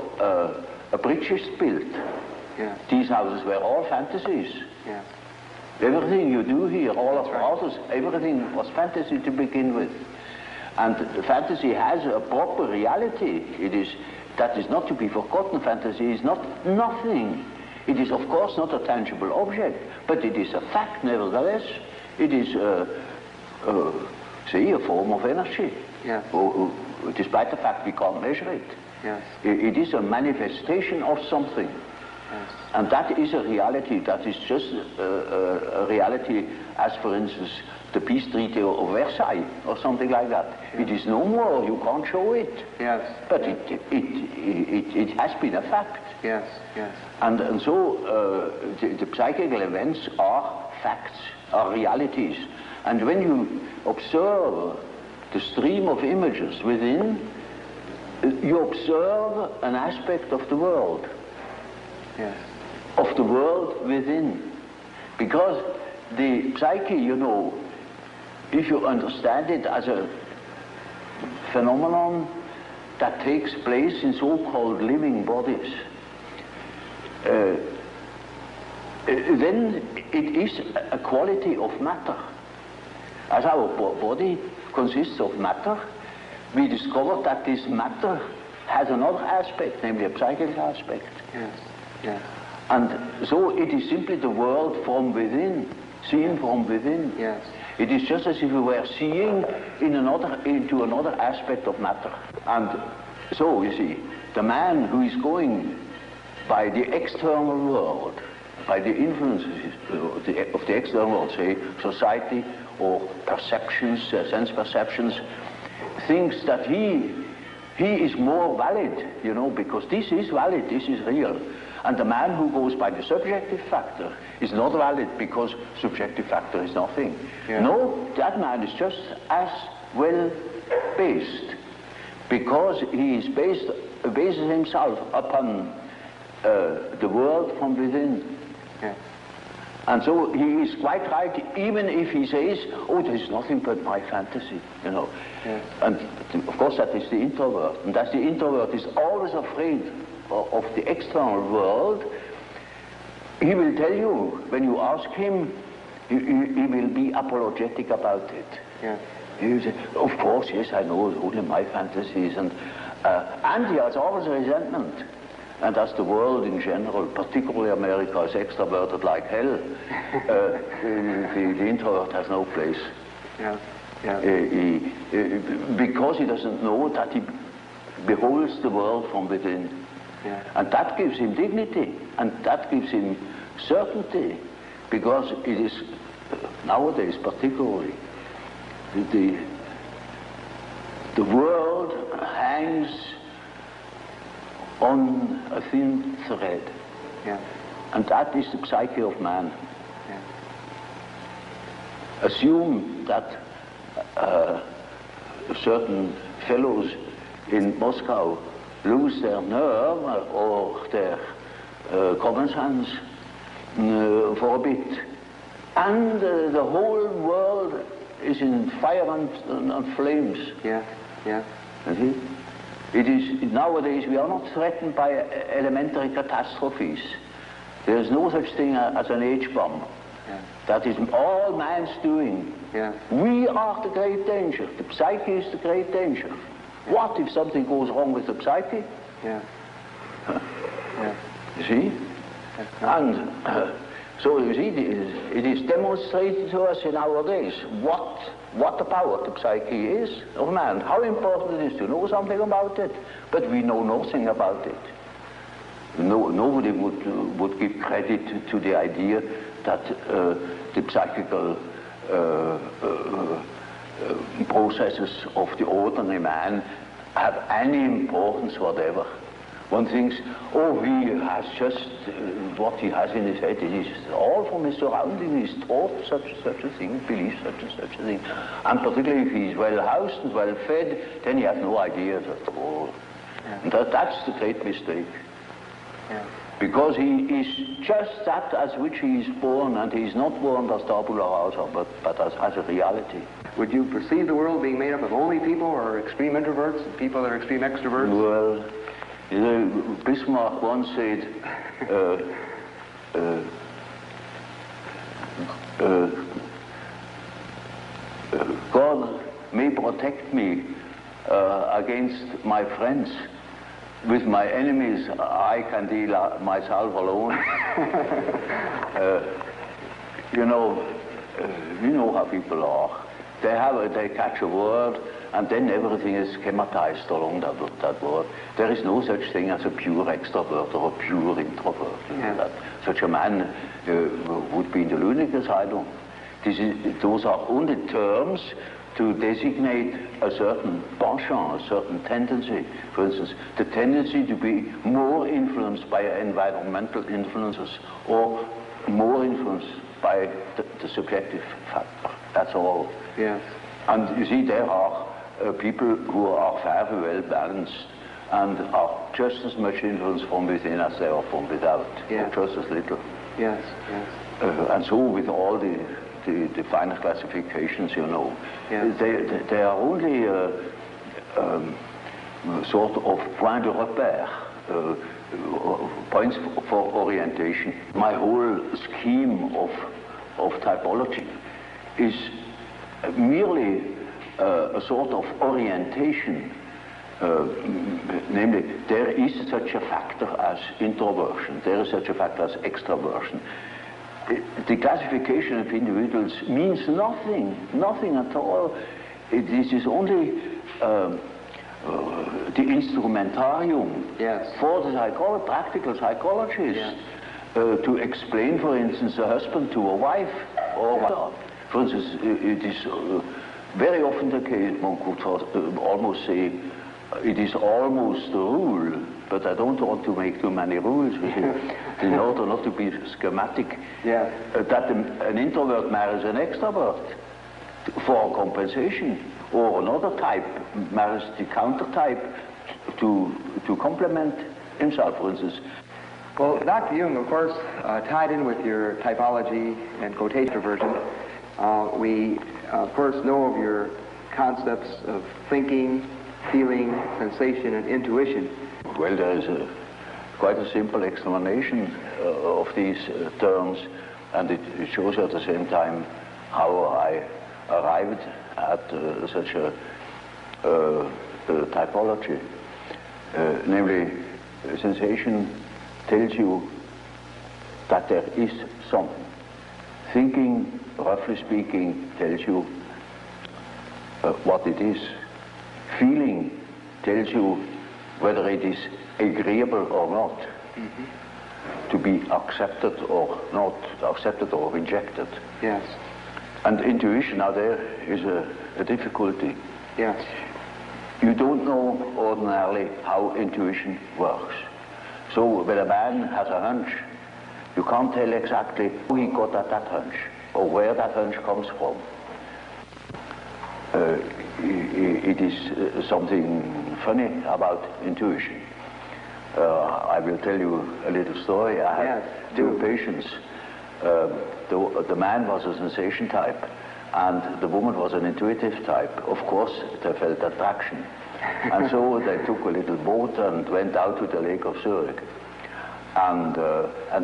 [SPEAKER 3] a bridge is built.
[SPEAKER 2] Yes.
[SPEAKER 3] These houses were all fantasies.
[SPEAKER 2] Yes.
[SPEAKER 3] Everything you do here, all of houses, everything was fantasy to begin with. And fantasy has a proper reality. That is not to be forgotten. Fantasy is not nothing. It is, of course, not a tangible object, but it is a fact nevertheless. It is, say, a form of energy.
[SPEAKER 2] Yes.
[SPEAKER 3] Despite the fact we can't measure it.
[SPEAKER 2] Yes.
[SPEAKER 3] It is a manifestation of something.
[SPEAKER 2] Yes.
[SPEAKER 3] And that is a reality. That is just a reality as, for instance, the peace treaty of Versailles or something like that. Yes. It is no more. You can't show it.
[SPEAKER 2] Yes.
[SPEAKER 3] But it has been a fact.
[SPEAKER 2] Yes. Yes.
[SPEAKER 3] And so the psychical events are facts, are realities. And when you observe the stream of images within, you observe an aspect of the world.
[SPEAKER 2] Yes.
[SPEAKER 3] Of the world within. Because the psyche, you know, if you understand it as a phenomenon that takes place in so-called living bodies, then it is a quality of matter. As our body consists of matter, we discovered that this matter has another aspect, namely a psychic aspect.
[SPEAKER 2] Yes. Yes.
[SPEAKER 3] And so it is simply the world from within, seen from within.
[SPEAKER 2] Yes.
[SPEAKER 3] It is just as if we were seeing into another aspect of matter. And so, you see, the man who is going by the external world, by the influences of the external world, say society or perceptions, sense perceptions, thinks that he is more valid, you know, because this is valid, this is real. And the man who goes by the subjective factor is not valid because subjective factor is nothing. Yeah. No, that man is just as well based because he is bases himself upon the world from within.
[SPEAKER 2] Yeah.
[SPEAKER 3] And so he is quite right, even if he says, oh, there is nothing but my fantasy, you know.
[SPEAKER 2] Yeah.
[SPEAKER 3] And of course that is the introvert. And that the introvert is always afraid of the external world. He will tell you, when you ask him, he will be apologetic about it.
[SPEAKER 2] Yeah.
[SPEAKER 3] He will say, of course, yes, I know only my fantasies. And he has always resentment. And as the world in general, particularly America, is extroverted like hell, the introvert has no place.
[SPEAKER 2] Yeah. Yeah.
[SPEAKER 3] Because he doesn't know that he beholds the world from within.
[SPEAKER 2] Yeah.
[SPEAKER 3] And that gives him dignity, and that gives him certainty, because it is, nowadays particularly, the world hangs on a thin thread.
[SPEAKER 2] Yeah.
[SPEAKER 3] And that is the psyche of man.
[SPEAKER 2] Yeah.
[SPEAKER 3] Assume that certain fellows in Moscow lose their nerve or their common sense for a bit, and the whole world is in fire and flames.
[SPEAKER 2] Yeah. Yeah.
[SPEAKER 3] You see? It is, nowadays we are not threatened by elementary catastrophes. There is no such thing as an H-bomb.
[SPEAKER 2] Yeah.
[SPEAKER 3] That is all man's doing.
[SPEAKER 2] Yeah.
[SPEAKER 3] We are the great danger. The psyche is the great danger. What if something goes wrong with the psyche?
[SPEAKER 2] Yeah. Yeah.
[SPEAKER 3] You see?
[SPEAKER 2] Yeah.
[SPEAKER 3] And so you see, it is demonstrated to us in our days what the power of the psyche is of man, how important it is to know something about it, but we know nothing about it. Nobody would give credit to the idea that the psychical processes of the ordinary man have any importance whatever. One thinks, oh, he has just what he has in his head. It is all from his surrounding. He's taught such a thing, believes such a thing. And particularly if he's well housed and well fed, then he has no ideas at all. Yeah. And that's the great mistake.
[SPEAKER 2] Yeah.
[SPEAKER 3] Because he is just that as which he is born, and he is not born as tabula rasa, but as a reality.
[SPEAKER 2] Would you perceive the world being made up of only people who are extreme introverts and people that are extreme extroverts?
[SPEAKER 3] Well, you know, Bismarck once said, God may protect me against my friends. With my enemies, I can deal myself alone. You know how people are. They catch a word, and then everything is schematized along that word. There is no such thing as a pure extrovert or a pure introvert.
[SPEAKER 2] Yeah.
[SPEAKER 3] Such a man would be in the lunatic asylum. Those are only terms to designate a certain penchant, a certain tendency. For instance, the tendency to be more influenced by environmental influences or more influenced by the subjective factor. That's all.
[SPEAKER 2] Yes.
[SPEAKER 3] And you see, there are people who are very well balanced and are just as much influenced from within as they are from without.
[SPEAKER 2] Yes.
[SPEAKER 3] Just as little.
[SPEAKER 2] Yes. Yes.
[SPEAKER 3] And so with all the finer classifications, you know,
[SPEAKER 2] Yes.
[SPEAKER 3] they are only sort of point de repère, points for orientation. My whole scheme of typology is merely a sort of orientation. Namely, there is such a factor as introversion, there is such a factor as extroversion. The classification of individuals means nothing at all. This is only the instrumentarium for the practical psychologist to explain, for instance, a husband to a wife, or for instance, it is very often the case, one could almost say, it is almost the rule, but I don't want to make too many rules in order not to be schematic, that an introvert marries an extrovert for compensation, or another type marries the counter type to complement himself, for instance.
[SPEAKER 2] Well, Dr. Jung, of course, tied in with your typology and quotation version, we, of course, know of your concepts of thinking, feeling, sensation, and intuition.
[SPEAKER 3] Well, there is quite a simple explanation of these terms, and it shows you at the same time how I arrived at such a typology. Namely, sensation tells you that there is something. Thinking, roughly speaking, tells you what it is. Feeling tells you whether it is agreeable or not, to be accepted or not, accepted or rejected.
[SPEAKER 2] Yes.
[SPEAKER 3] And intuition, now there is a difficulty.
[SPEAKER 2] Yes.
[SPEAKER 3] You don't know ordinarily how intuition works. So when a man has a hunch, you can't tell exactly who he got at that hunch, or where that hunch comes from. It is something funny about intuition. I will tell you a little story. I had two patients. The man was a sensation type, and the woman was an intuitive type. Of course, they felt attraction. And so they took a little boat and went out to the Lake of Zurich. And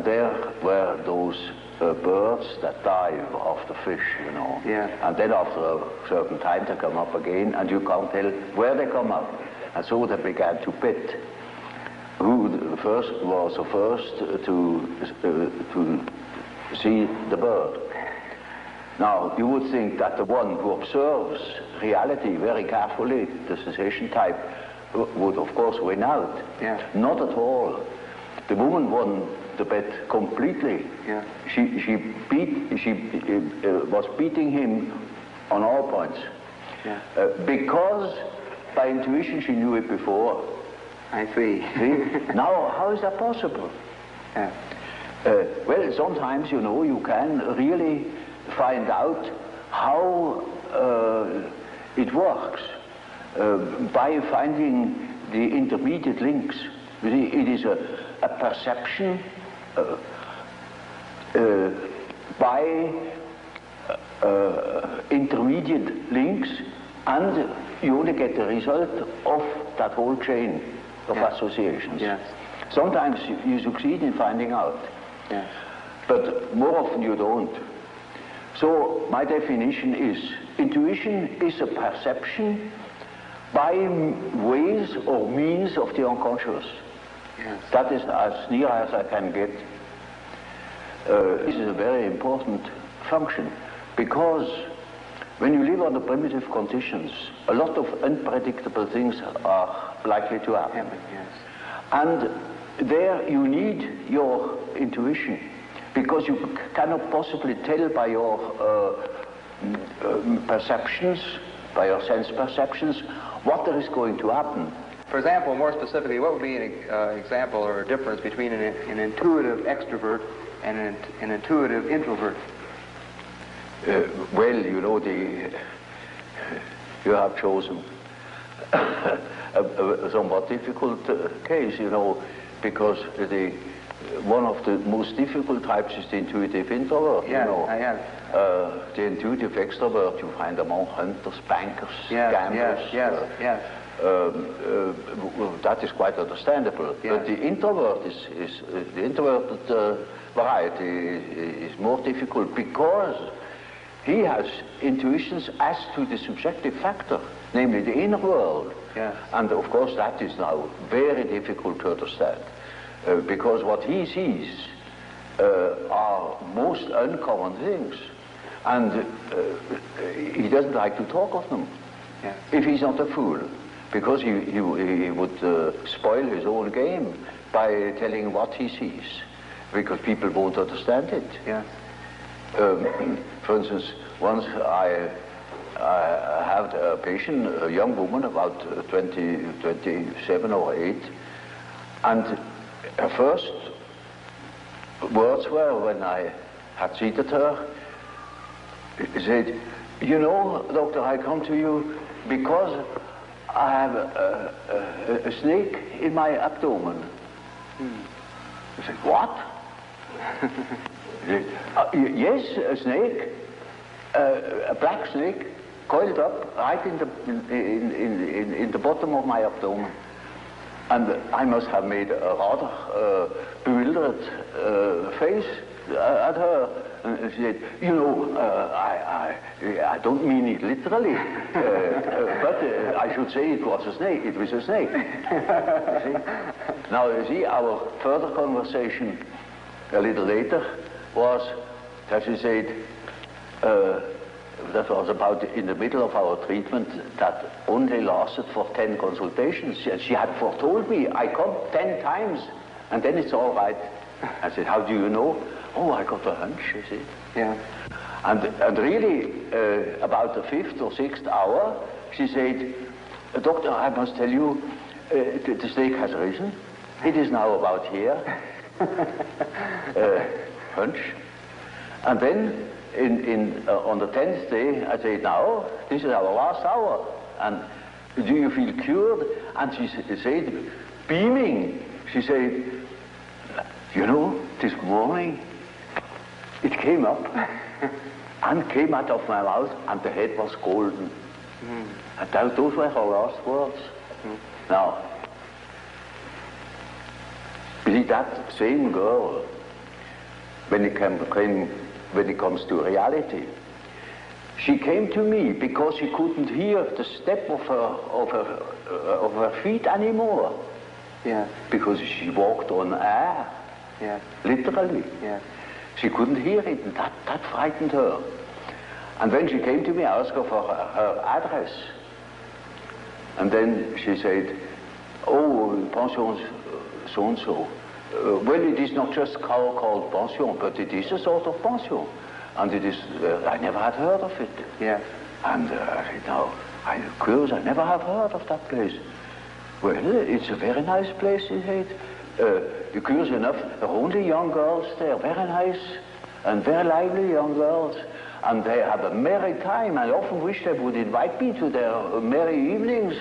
[SPEAKER 3] there were those birds that dive after fish, you know.
[SPEAKER 2] Yeah.
[SPEAKER 3] And then after a certain time they come up again, and you can't tell where they come up. And so they began to bet who was the first to see the bird. Now, you would think that the one who observes reality very carefully, the sensation type, would of course win out.
[SPEAKER 2] Yeah.
[SPEAKER 3] Not at all. The woman won the bet completely.
[SPEAKER 2] Yeah.
[SPEAKER 3] She was beating him on all points.
[SPEAKER 2] Yeah.
[SPEAKER 3] Because by intuition she knew it before.
[SPEAKER 2] I see.
[SPEAKER 3] Now, how is that possible?
[SPEAKER 2] Yeah.
[SPEAKER 3] Well, sometimes, you know, you can really find out how it works by finding the intermediate links. You see, it is a perception by intermediate links, and you only get the result of that whole chain of associations.
[SPEAKER 2] Yes.
[SPEAKER 3] Sometimes you succeed in finding out, but more often you don't. So my definition is, intuition is a perception by ways or means of the unconscious.
[SPEAKER 2] Yes.
[SPEAKER 3] That is as near as I can get. This is a very important function, because when you live under primitive conditions, a lot of unpredictable things are likely to happen.
[SPEAKER 2] Yes.
[SPEAKER 3] And there you need your intuition, because you cannot possibly tell by your perceptions, by your sense perceptions, what there is going to happen.
[SPEAKER 2] For example, more specifically, what would be an example or a difference between an intuitive extrovert and an intuitive introvert?
[SPEAKER 3] Well, you know, you have chosen a somewhat difficult case, you know, because one of the most difficult types is the intuitive introvert.
[SPEAKER 2] Yeah,
[SPEAKER 3] you know.
[SPEAKER 2] I have.
[SPEAKER 3] The intuitive extrovert you find among hunters, bankers, gamblers.
[SPEAKER 2] Yes.
[SPEAKER 3] well, that is quite understandable.
[SPEAKER 2] Yeah.
[SPEAKER 3] But the introvert the introverted variety is more difficult because he has intuitions as to the subjective factor, namely the inner world.
[SPEAKER 2] Yeah.
[SPEAKER 3] And of course that is now very difficult to understand because what he sees are most uncommon things, and he doesn't like to talk of them.
[SPEAKER 2] Yeah.
[SPEAKER 3] If he's not a fool, because he would spoil his own game by telling what he sees, because people won't understand it.
[SPEAKER 2] Yeah.
[SPEAKER 3] For instance, once I had a patient, a young woman, about 27 or 8, and her first words were, when I had seated her, she said, "You know, doctor, I come to you because I have a snake in my abdomen." I said, "What?" She said, "Yes, a snake, a black snake, coiled up right in the bottom of my abdomen." And I must have made a rather bewildered face at her. And she said, "You know, I don't mean it literally, but I should say it was a snake. It was a snake." See? Now, you see, our further conversation a little later was that she said, that was about in the middle of our treatment that only lasted for 10 consultations. She had foretold me, "I come 10 times, and then it's all right." I said, "How do you know?" "Oh, I got a hunch," she said.
[SPEAKER 2] Yeah.
[SPEAKER 3] And really, about the 5th or 6th hour, she said, "Doctor, I must tell you, the snake has risen. It is now about here." Hunch. And then on the 10th day, I said, "Now, this is our last hour, and do you feel cured?" And she said, beaming, she said, "You know, this morning, it came up and came out of my mouth, and the head was golden." And those were her last words. Now, you see, that same girl, when it comes to reality, she came to me because she couldn't hear the step of her feet anymore.
[SPEAKER 2] Yeah.
[SPEAKER 3] Because she walked on air.
[SPEAKER 2] Yeah.
[SPEAKER 3] Literally.
[SPEAKER 2] Yeah.
[SPEAKER 3] She couldn't hear it, and that frightened her. And when she came to me, I asked her for her address. And then she said, "Oh, pension so-and-so. Well, it is not just called pension, but it is a sort of pension. And it is, I never had heard of it."
[SPEAKER 2] Yeah.
[SPEAKER 3] And I said, "No, I'm curious, I never have heard of that place." "Well, it's a very nice place," she said. Curious enough, there are only young girls there, very nice and very lively young girls. And they have a merry time. I often wish they would invite me to their merry evenings.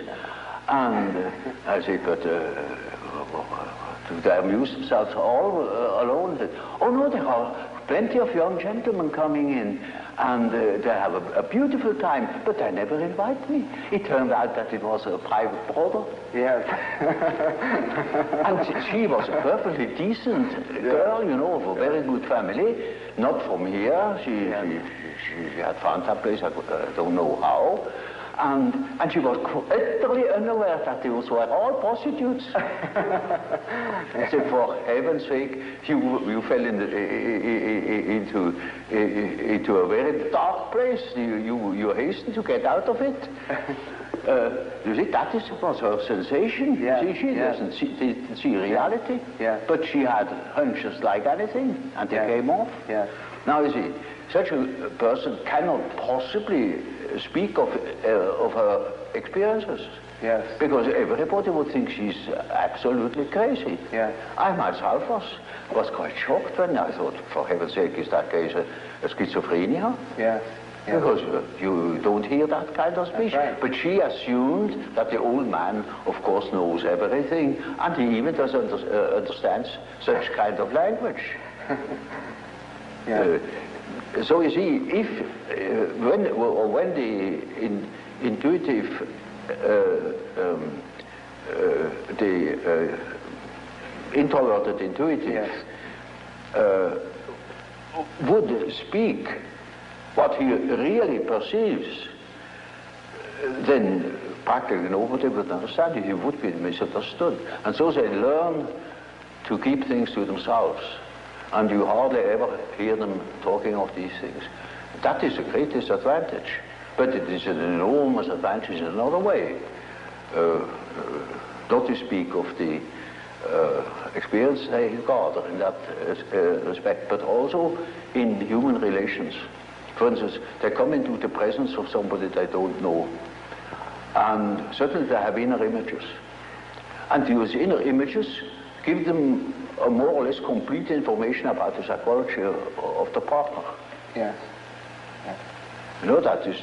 [SPEAKER 3] And I said, "But do they amuse themselves all alone?" Said, "Oh no, there are plenty of young gentlemen coming in, and they have a beautiful time, but they never invite me." It turned out that it was a private brother.
[SPEAKER 2] Yes.
[SPEAKER 3] And she was a perfectly decent girl, you know, of a very good family, not from here. She had found that place, I don't know how. And she was utterly unaware that those were all prostitutes. I said, "For heaven's sake, you fell into a very dark place. You hastened to get out of it." You see, that was her sensation.
[SPEAKER 2] Yeah.
[SPEAKER 3] She didn't see reality.
[SPEAKER 2] Yeah.
[SPEAKER 3] But she had hunches like anything, and they came off.
[SPEAKER 2] Yeah.
[SPEAKER 3] Now, you see, such a person cannot possibly speak of her experiences.
[SPEAKER 2] Yes.
[SPEAKER 3] Because everybody would think she's absolutely crazy.
[SPEAKER 2] Yeah.
[SPEAKER 3] I myself was quite shocked when I thought, for heaven's sake, is that case a schizophrenia?
[SPEAKER 2] Yeah. Yeah.
[SPEAKER 3] Because you don't hear that kind of speech.
[SPEAKER 2] Right.
[SPEAKER 3] But she assumed that the old man, of course, knows everything, and he even doesn't understands such kind of language.
[SPEAKER 2] Yeah.
[SPEAKER 3] So you see, if when the intuitive the introverted intuitive would speak what he really perceives, then practically nobody would understand it. He would be misunderstood. And so they learn to keep things to themselves. And you hardly ever hear them talking of these things. That is a great disadvantage. But it is an enormous advantage in another way. Not to speak of the experience they gather in that respect, but also in human relations. For instance, they come into the presence of somebody they don't know, and certainly they have inner images. And those inner images give them a more or less complete information about the psychology of the partner.
[SPEAKER 2] Yes. Yes.
[SPEAKER 3] You know, that is,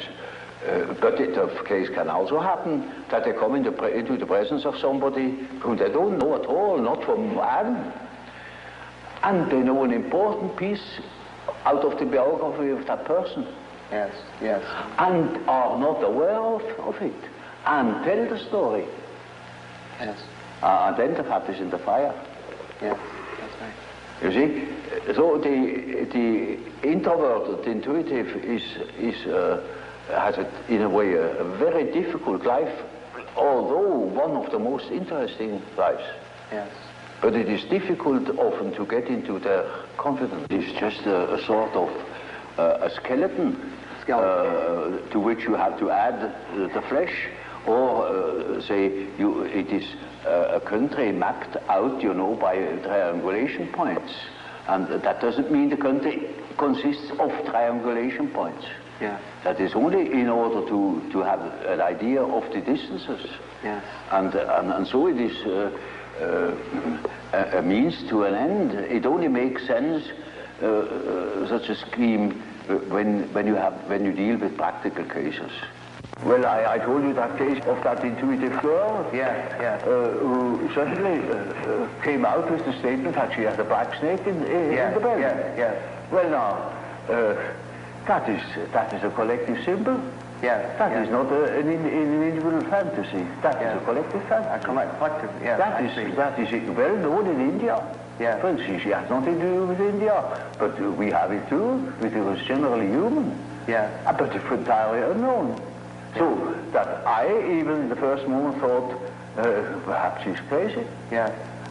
[SPEAKER 3] but the case can also happen that they come into the presence of somebody whom they don't know at all, not from Adam, and they know an important piece out of the biography of that person.
[SPEAKER 2] Yes, yes.
[SPEAKER 3] And are not aware of it, and tell the story.
[SPEAKER 2] Yes.
[SPEAKER 3] And then the fat is in the fire.
[SPEAKER 2] Yeah, that's right.
[SPEAKER 3] You see, so the introverted intuitive has in a way a very difficult life, although one of the most interesting lives.
[SPEAKER 2] Yes.
[SPEAKER 3] But it is difficult often to get into their confidence. It's just a sort of a skeleton to which you have to add the flesh, or say it is a country mapped out, you know, by triangulation points. And that doesn't mean the country consists of triangulation points.
[SPEAKER 2] Yeah.
[SPEAKER 3] That is only in order to have an idea of the distances.
[SPEAKER 2] Yes.
[SPEAKER 3] And so it is a means to an end. It only makes sense, such a scheme, when you deal with practical cases. Well, I told you that case of that intuitive girl, who suddenly came out with the statement that she had a black snake in the bed. Well, now, that is a collective symbol. That is not an individual fantasy. That is a collective fantasy.
[SPEAKER 2] Collective, yeah.
[SPEAKER 3] That is well known in India. For instance, she has nothing to do with India, but we have it too. It was generally human. But it's entirely unknown. So that I, even in the first moment, thought perhaps she's crazy.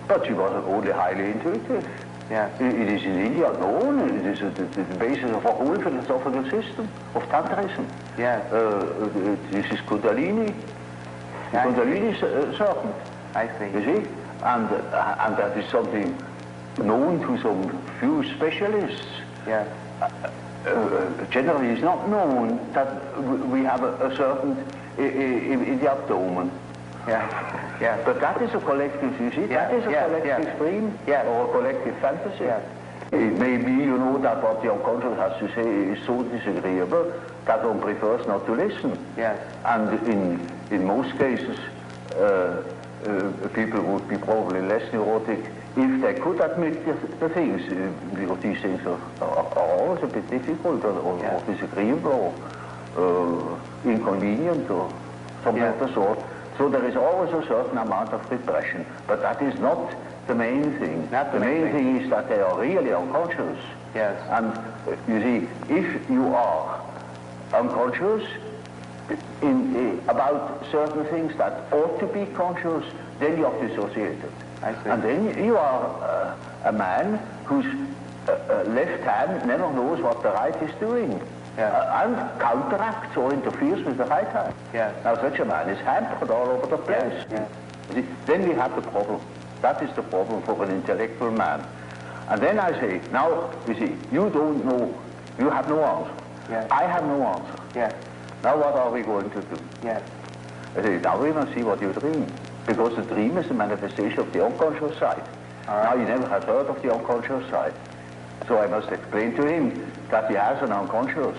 [SPEAKER 3] But she was only highly intuitive. It is in India known. It is the basis of a whole philosophical system of Tantrism. This is Kundalini. Kundalini serpent.
[SPEAKER 2] I see.
[SPEAKER 3] You see, and that is something known to some few specialists. Generally, it's not known that we have a serpent in the abdomen. But that is a collective, you see, that is a collective dream, or a collective fantasy. It may be, you know, that what the unconscious has to say is so disagreeable that one prefers not to listen. And in most cases, people would be probably less neurotic if they could admit the things. Because these things are always a bit difficult, or disagreeable, or inconvenient, or something of the sort. So there is always a certain amount of repression, but that is not the main thing. The main thing is that they are really unconscious. And you see, if you are unconscious about certain things that ought to be conscious, then you are dissociated. And then you are a man whose left hand never knows what the right is doing. And counteracts or interferes with the right hand. Now such a man is hampered all over the place. Then we have the problem. That is the problem for an intellectual man. And then I say, now, you see, you don't know, you have no answer. I have no answer. Now what are we going to do? I say, now we must see what you dream. Because the dream is a manifestation of the unconscious side. Now he never has heard of the unconscious side. So I must explain to him that he has an unconscious,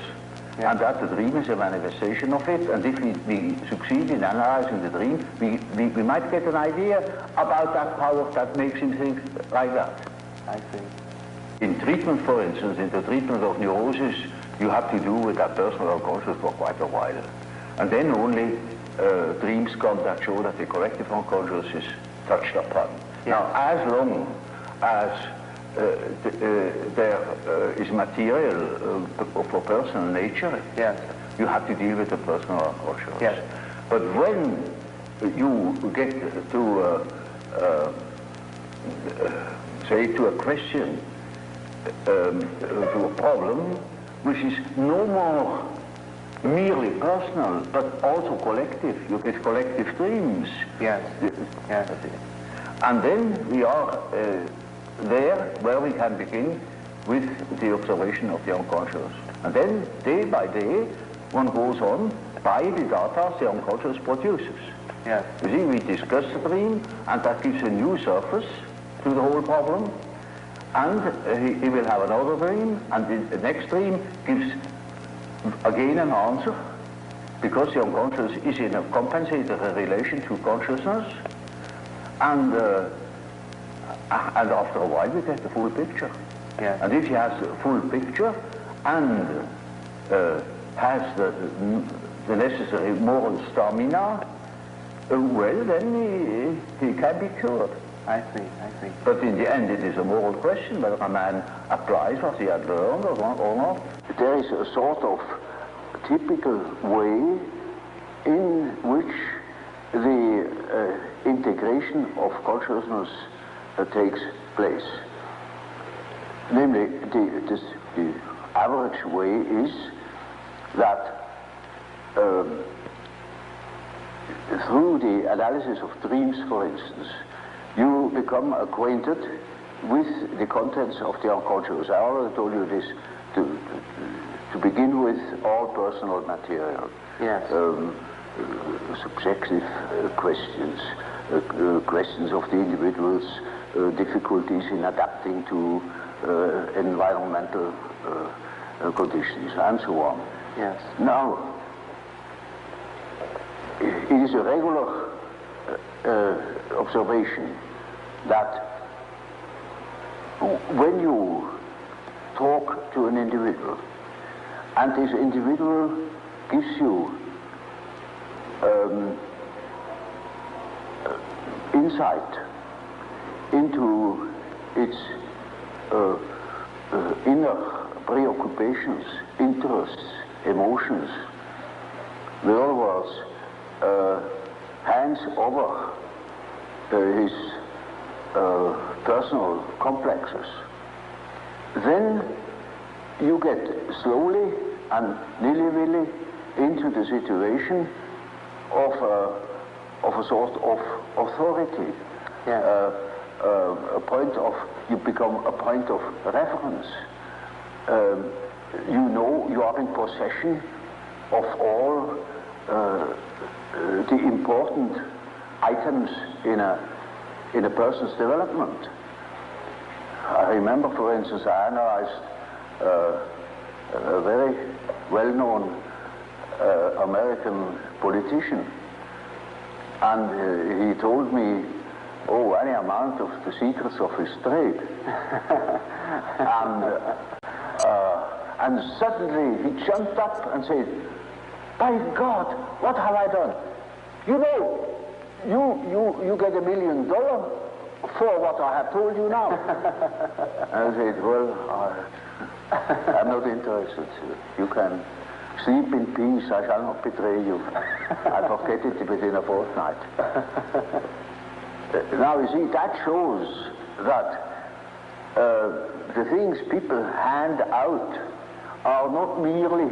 [SPEAKER 3] and that the dream is a manifestation of it, and if we succeed in analyzing the dream, we might get an idea about that power that makes him think like that.
[SPEAKER 2] I see.
[SPEAKER 3] In treatment, for instance, in the treatment of neurosis, you have to do with that personal unconscious for quite a while. And then only dreams come that show that the collective unconscious is touched upon. Yeah. Now, as long as there is material for personal nature, yes, you have to deal with the personal unconscious. Yes. But when you get to say to a question, to a problem, which is no more merely personal, but also collective. You get collective dreams. Yes. Yes. And then we are there where we can begin with the observation of the unconscious. And then, day by day, one goes on by the data the unconscious produces. Yes. You see, we discuss the dream, and that gives a new surface to the whole problem. And he will have another dream, and the next dream gives again an answer, because the unconscious is in a compensated relation to consciousness, and after a while we get the full picture. Yeah. And if he has the full picture and has the necessary moral stamina, well, then he can be cured. I see. But in the end, it is a moral question whether a man applies what he had learned or not.
[SPEAKER 4] There is a sort of typical way in which the integration of consciousness takes place. Namely, the average way is that through the analysis of dreams, for instance, you become acquainted with the contents of the unconscious. I already told you this, to begin with, all personal material. Yes. Subjective questions, questions of the individual's difficulties in adapting to environmental conditions, and so on. Yes. Now, it is a regular observation that when you talk to an individual, and this individual gives you insight into its inner preoccupations, interests, emotions, in other words, hands over his personal complexes, then you get slowly and nilly-willy into the situation of a sort of authority. Yeah. You become a point of reference. You know you are in possession of all the important items in a person's development. I remember, for instance, I analyzed a very well-known American politician, and he told me, any amount of the secrets of his trade. And suddenly he jumped up and said, "By God, what have I done? You know, you get $1 million for what I have told you now." I said, "Well, I'm not interested. You can sleep in peace. I shall not betray you. I forget it within a fortnight." Now, you see, that shows that the things people hand out are not merely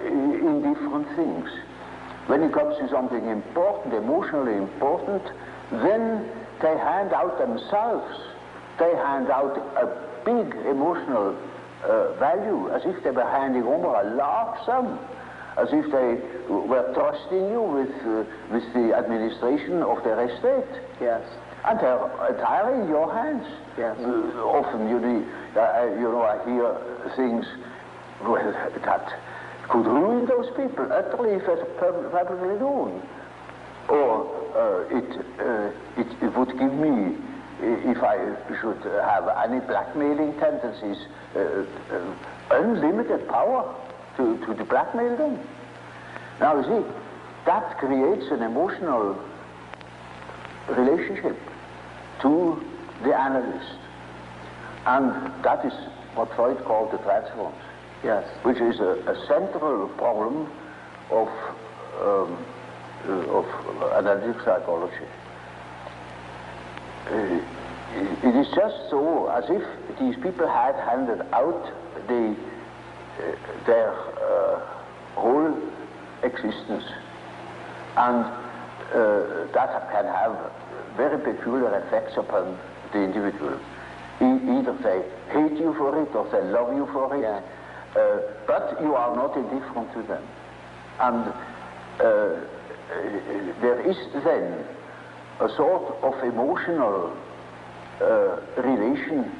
[SPEAKER 4] indifferent things. When it comes to something important, emotionally important, then they hand out themselves. They hand out a big emotional value, as if they were handing over a large sum, as if they were trusting you with the administration of their estate. Yes. And they're entirely in your hands. Yes. Often, I hear things that could ruin those people utterly if it's perfectly known. Or it would give me, if I should have any blackmailing tendencies, unlimited power to blackmail them. Now, you see, that creates an emotional relationship to the analyst. And that is what Freud called the transference.
[SPEAKER 5] Yes.
[SPEAKER 4] Which is a central problem of analytic psychology. It is just so as if these people had handed out their whole existence, and that can have very peculiar effects upon the individual. Either they hate you for it or they love you for it,
[SPEAKER 5] yeah.
[SPEAKER 4] But you are not indifferent to them. And there is then a sort of emotional relation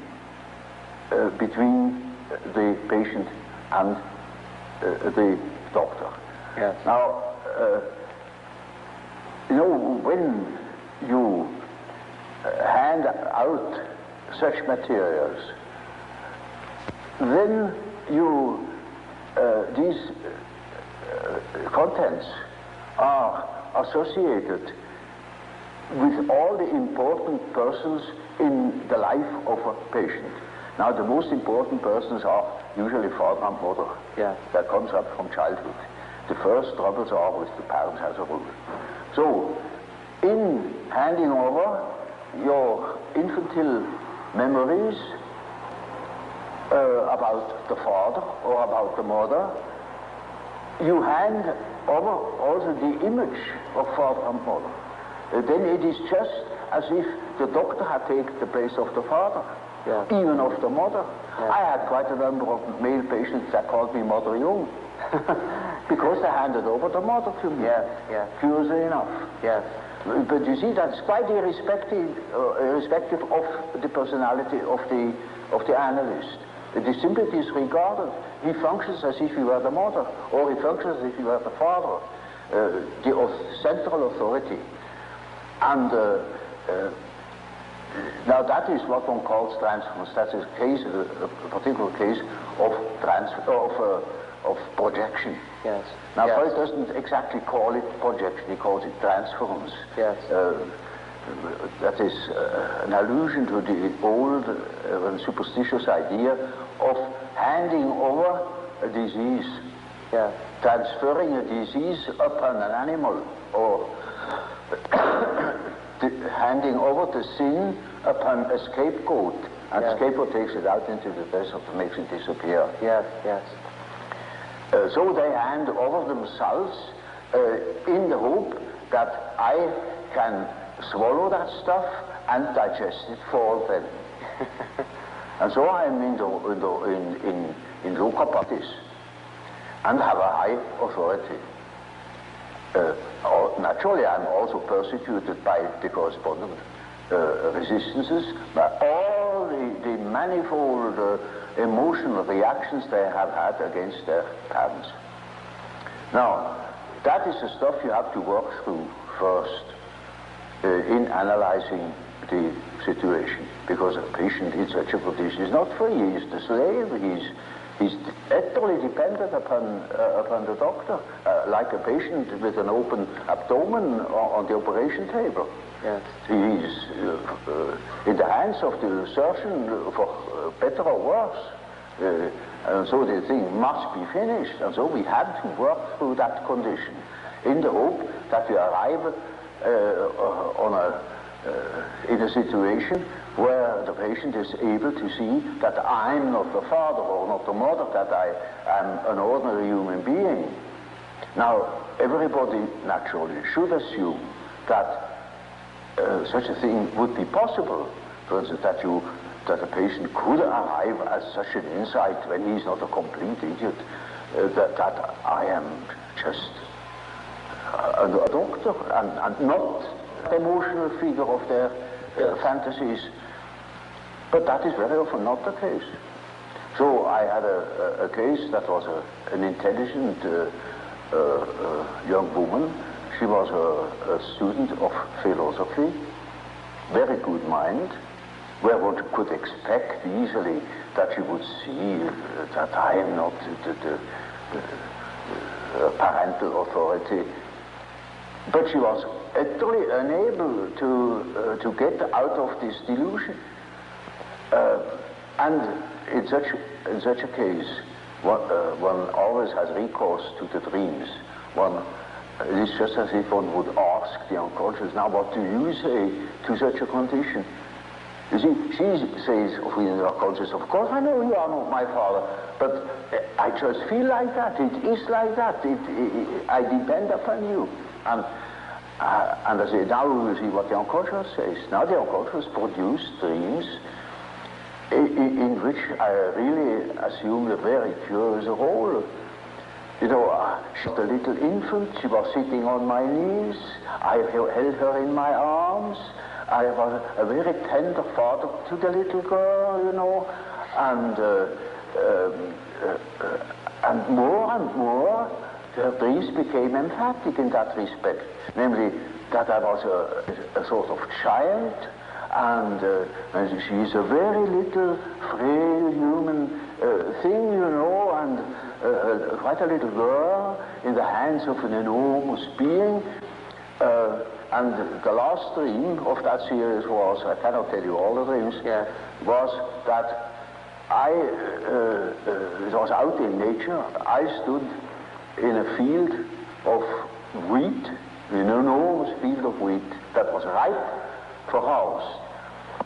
[SPEAKER 4] between the patient and the doctor.
[SPEAKER 5] Yes.
[SPEAKER 4] Now, you know, when you hand out such materials, then you these contents are associated with all the important persons in the life of a patient. Now, the most important persons are usually father and mother.
[SPEAKER 5] Yeah.
[SPEAKER 4] That comes up from childhood. The first troubles are with the parents as a rule. So, in handing over your infantile memories about the father or about the mother, you hand over also the image of father and mother. Then it is just as if the doctor had taken the place of the father,
[SPEAKER 5] yeah.
[SPEAKER 4] even of the mother.
[SPEAKER 5] Yeah.
[SPEAKER 4] I had quite a number of male patients that called me Mother Jung, because they handed over the mother to me.
[SPEAKER 5] Yes, yes.
[SPEAKER 4] Curiously enough.
[SPEAKER 5] Yes.
[SPEAKER 4] But you see, that's quite irrespective of the personality of the analyst. It is simply disregarded. He functions as if he were the mother, or he functions as if he were the father, the central authority. And now that is what one calls transference. That's a case, a particular case of of projection.
[SPEAKER 5] Yes.
[SPEAKER 4] Now,
[SPEAKER 5] yes.
[SPEAKER 4] Freud doesn't exactly call it projection; he calls it transference.
[SPEAKER 5] Yes.
[SPEAKER 4] That is an allusion to the old and superstitious idea of handing over a disease,
[SPEAKER 5] Yeah.
[SPEAKER 4] transferring a disease upon an animal, or handing over the sin upon a scapegoat, and the scapegoat takes it out into the desert and makes it disappear.
[SPEAKER 5] Yes, yes.
[SPEAKER 4] So they hand over themselves in the hope that I can swallow that stuff and digest it for them. And so I am in loca patis and have a high authority. Naturally, I'm also persecuted by the correspondent resistances, by all the manifold emotional reactions they have had against their parents. Now, that is the stuff you have to work through first in analyzing the situation, because a patient in such a condition is not free. He is the slave. He's utterly dependent upon the doctor, like a patient with an open abdomen on the operation table.
[SPEAKER 5] Yes.
[SPEAKER 4] He is in the hands of the surgeon for better or worse. And so the thing must be finished. And so we had to work through that condition in the hope that we arrive in a situation where the patient is able to see that I'm not the father or not the mother, that I am an ordinary human being. Now, everybody naturally should assume that such a thing would be possible. For instance, that a patient could arrive at such an insight when he's not a complete idiot, that I am just a doctor and not the emotional figure of their fantasies. But that is very often not the case. So I had a case that was an intelligent young woman. She was a student of philosophy, very good mind, where one could expect easily that she would see that I am not the parental authority. But she was utterly unable to get out of this delusion. And in such a case, one always has recourse to the dreams. It is just as if one would ask the unconscious, now what do you say to such a condition? You see, she says of the unconscious, of course I know you are not my father, but I just feel like that, it is like that, I depend upon you. And I say, now we see what the unconscious says. Now the unconscious produce dreams in which I really assume a very curious role. You know, she was a little infant, she was sitting on my knees, I held her in my arms, I was a very tender father to the little girl, you know, and more, her dreams became emphatic in that respect, namely that I was a sort of child, and she is a very little, frail human thing, you know, and quite a little girl in the hands of an enormous being. And the last dream of that series was, I cannot tell you all the dreams, was that it was out in nature. I stood in a field of wheat, an enormous field of wheat that was ripe for harvest.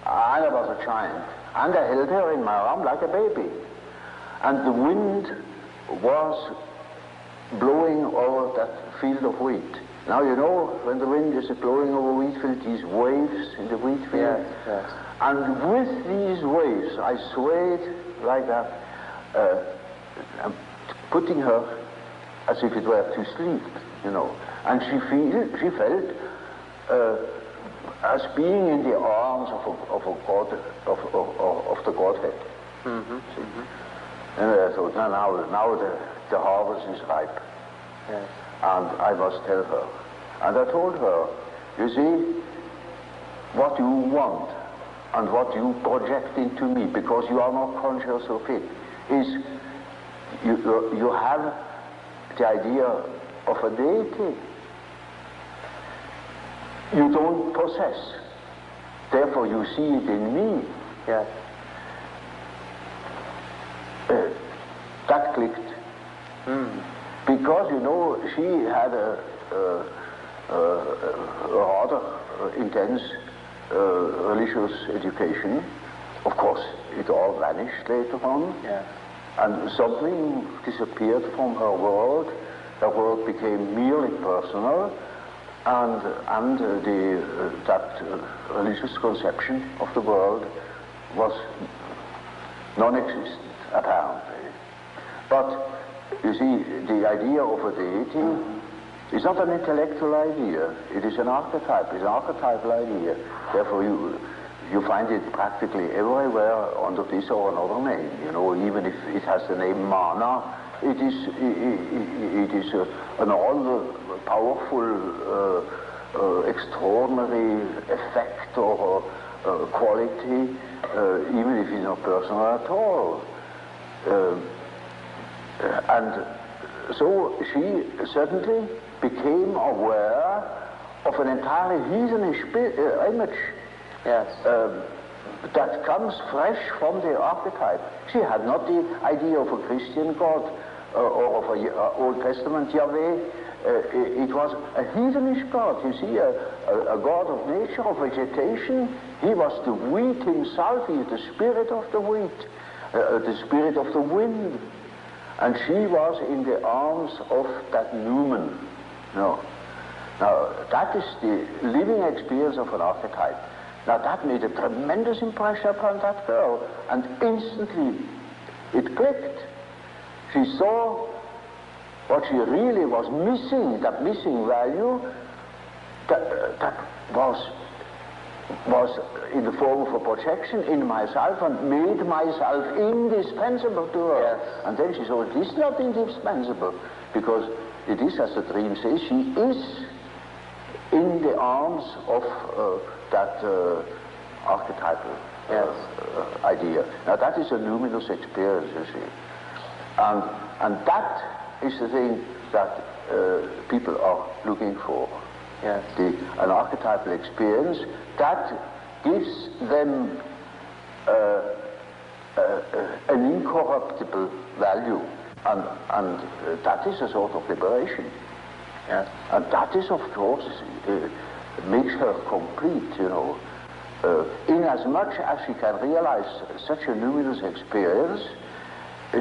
[SPEAKER 4] And I was a child. And I held her in my arm like a baby. And the wind was blowing over that field of wheat. Now, you know, when the wind is blowing over wheat field, these waves in the wheat field. Yes. And with these waves, I swayed like that, putting her as if it were to sleep, you know. And she felt as being in the arms of the Godhead. Mm-hmm. And I thought, now the harvest is ripe. Yes. And I must tell her. And I told her, you see, what you want and what you project into me, because you are not conscious of it, is you have the idea of a deity. You don't possess. Therefore you see it in me. Yeah. That clicked. Mm. Because, you know, she had a rather intense religious education. Of course, it all vanished later on. Yeah. And something disappeared from her world. Her world became merely personal, and that religious conception of the world was non-existent, apparently. But you see, the idea of a deity is not an intellectual idea. It is an archetype. It's an archetypal idea. Therefore, you find it practically everywhere under this or another name. You know, even if it has the name mana, it is an all-powerful, extraordinary effect or quality, even if it's not personal at all. And so she suddenly became aware of an entirely heathenish image. Yes. That comes fresh from the archetype. She had not the idea of a Christian God or of an Old Testament Yahweh. It was a heathenish God. You see, a God of nature, of vegetation. He was the wheat himself. He is the spirit of the wheat, the spirit of the wind. And she was in the arms of that Newman. No. Now, that is the living experience of an archetype. Now, that made a tremendous impression upon that girl, and instantly it clicked. She saw what she really was missing, that missing value, that was in the form of a projection in myself and made myself indispensable to her. Yes. And then she saw it is not indispensable, because it is, as the dream says, she is in the arms of that archetypal idea. Now that is a luminous experience, you see. And that is the thing that people are looking for. Yes. An archetypal experience that gives them an incorruptible value, and that is a sort of liberation. Yeah. And that is, of course, makes her complete, you know. Inasmuch as she can realize such a luminous experience,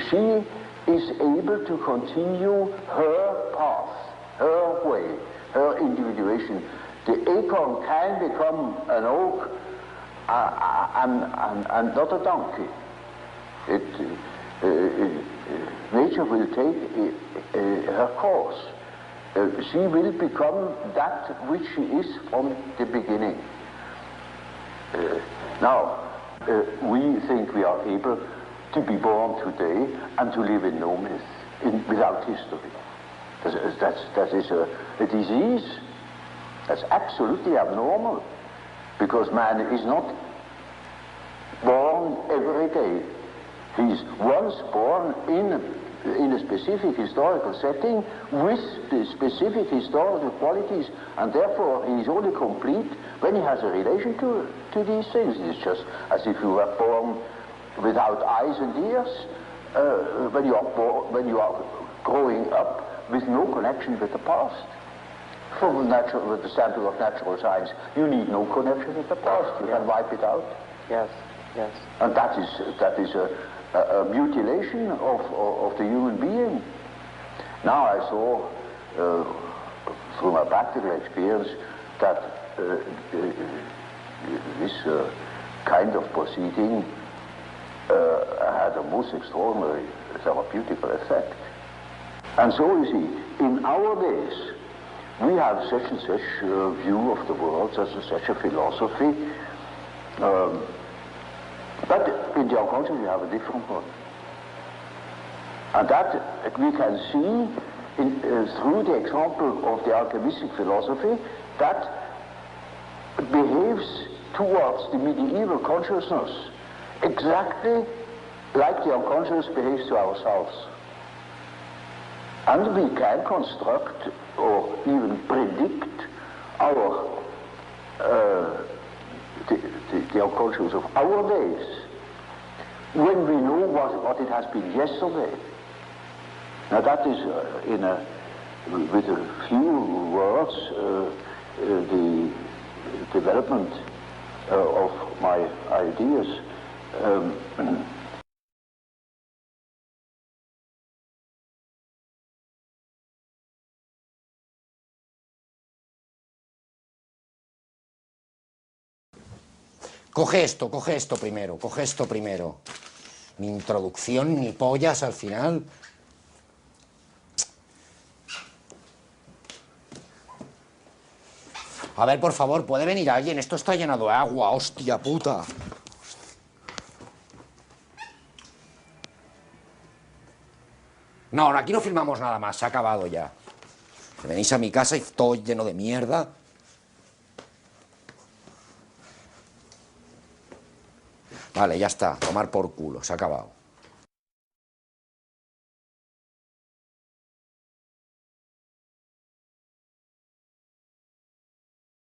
[SPEAKER 4] she is able to continue her path, her way, her individuation. The acorn can become an oak and not a donkey. Nature will take her course. She will become that which she is from the beginning. Now, we think we are able to be born today and to live in no myth, without history. That is a disease. That's absolutely abnormal, because man is not born every day. He's once born in a specific historical setting with the specific historical qualities, and therefore he is only complete when he has a relation to these things. It's just as if you were born without eyes and ears, when you are growing up with no connection with the past. From the standpoint of natural science, you need no connection with the past. You can wipe it out.
[SPEAKER 5] Yes, yes.
[SPEAKER 4] And that is a mutilation of the human being. Now I saw, through my practical experience, that this kind of proceeding had a most extraordinary therapeutical effect. And so, you see, in our days, we have such and such view of the world, such and such a philosophy, but in the unconscious we have a different one. And that we can see through the example of the alchemistic philosophy that behaves towards the medieval consciousness exactly like the unconscious behaves to ourselves. And we can construct or even predict our the unconscious of our days when we know what it has been yesterday. Now that is, with a few words, the development of my ideas.
[SPEAKER 1] Coge esto primero, coge esto primero. Ni introducción, ni pollas al final. A ver, por favor, ¿puede venir alguien? Esto está llenado de agua, hostia puta. No, aquí no filmamos nada más, se ha acabado ya. Venís a mi casa y todo lleno de mierda. Vale, ya está, tomar por culo, se ha acabado.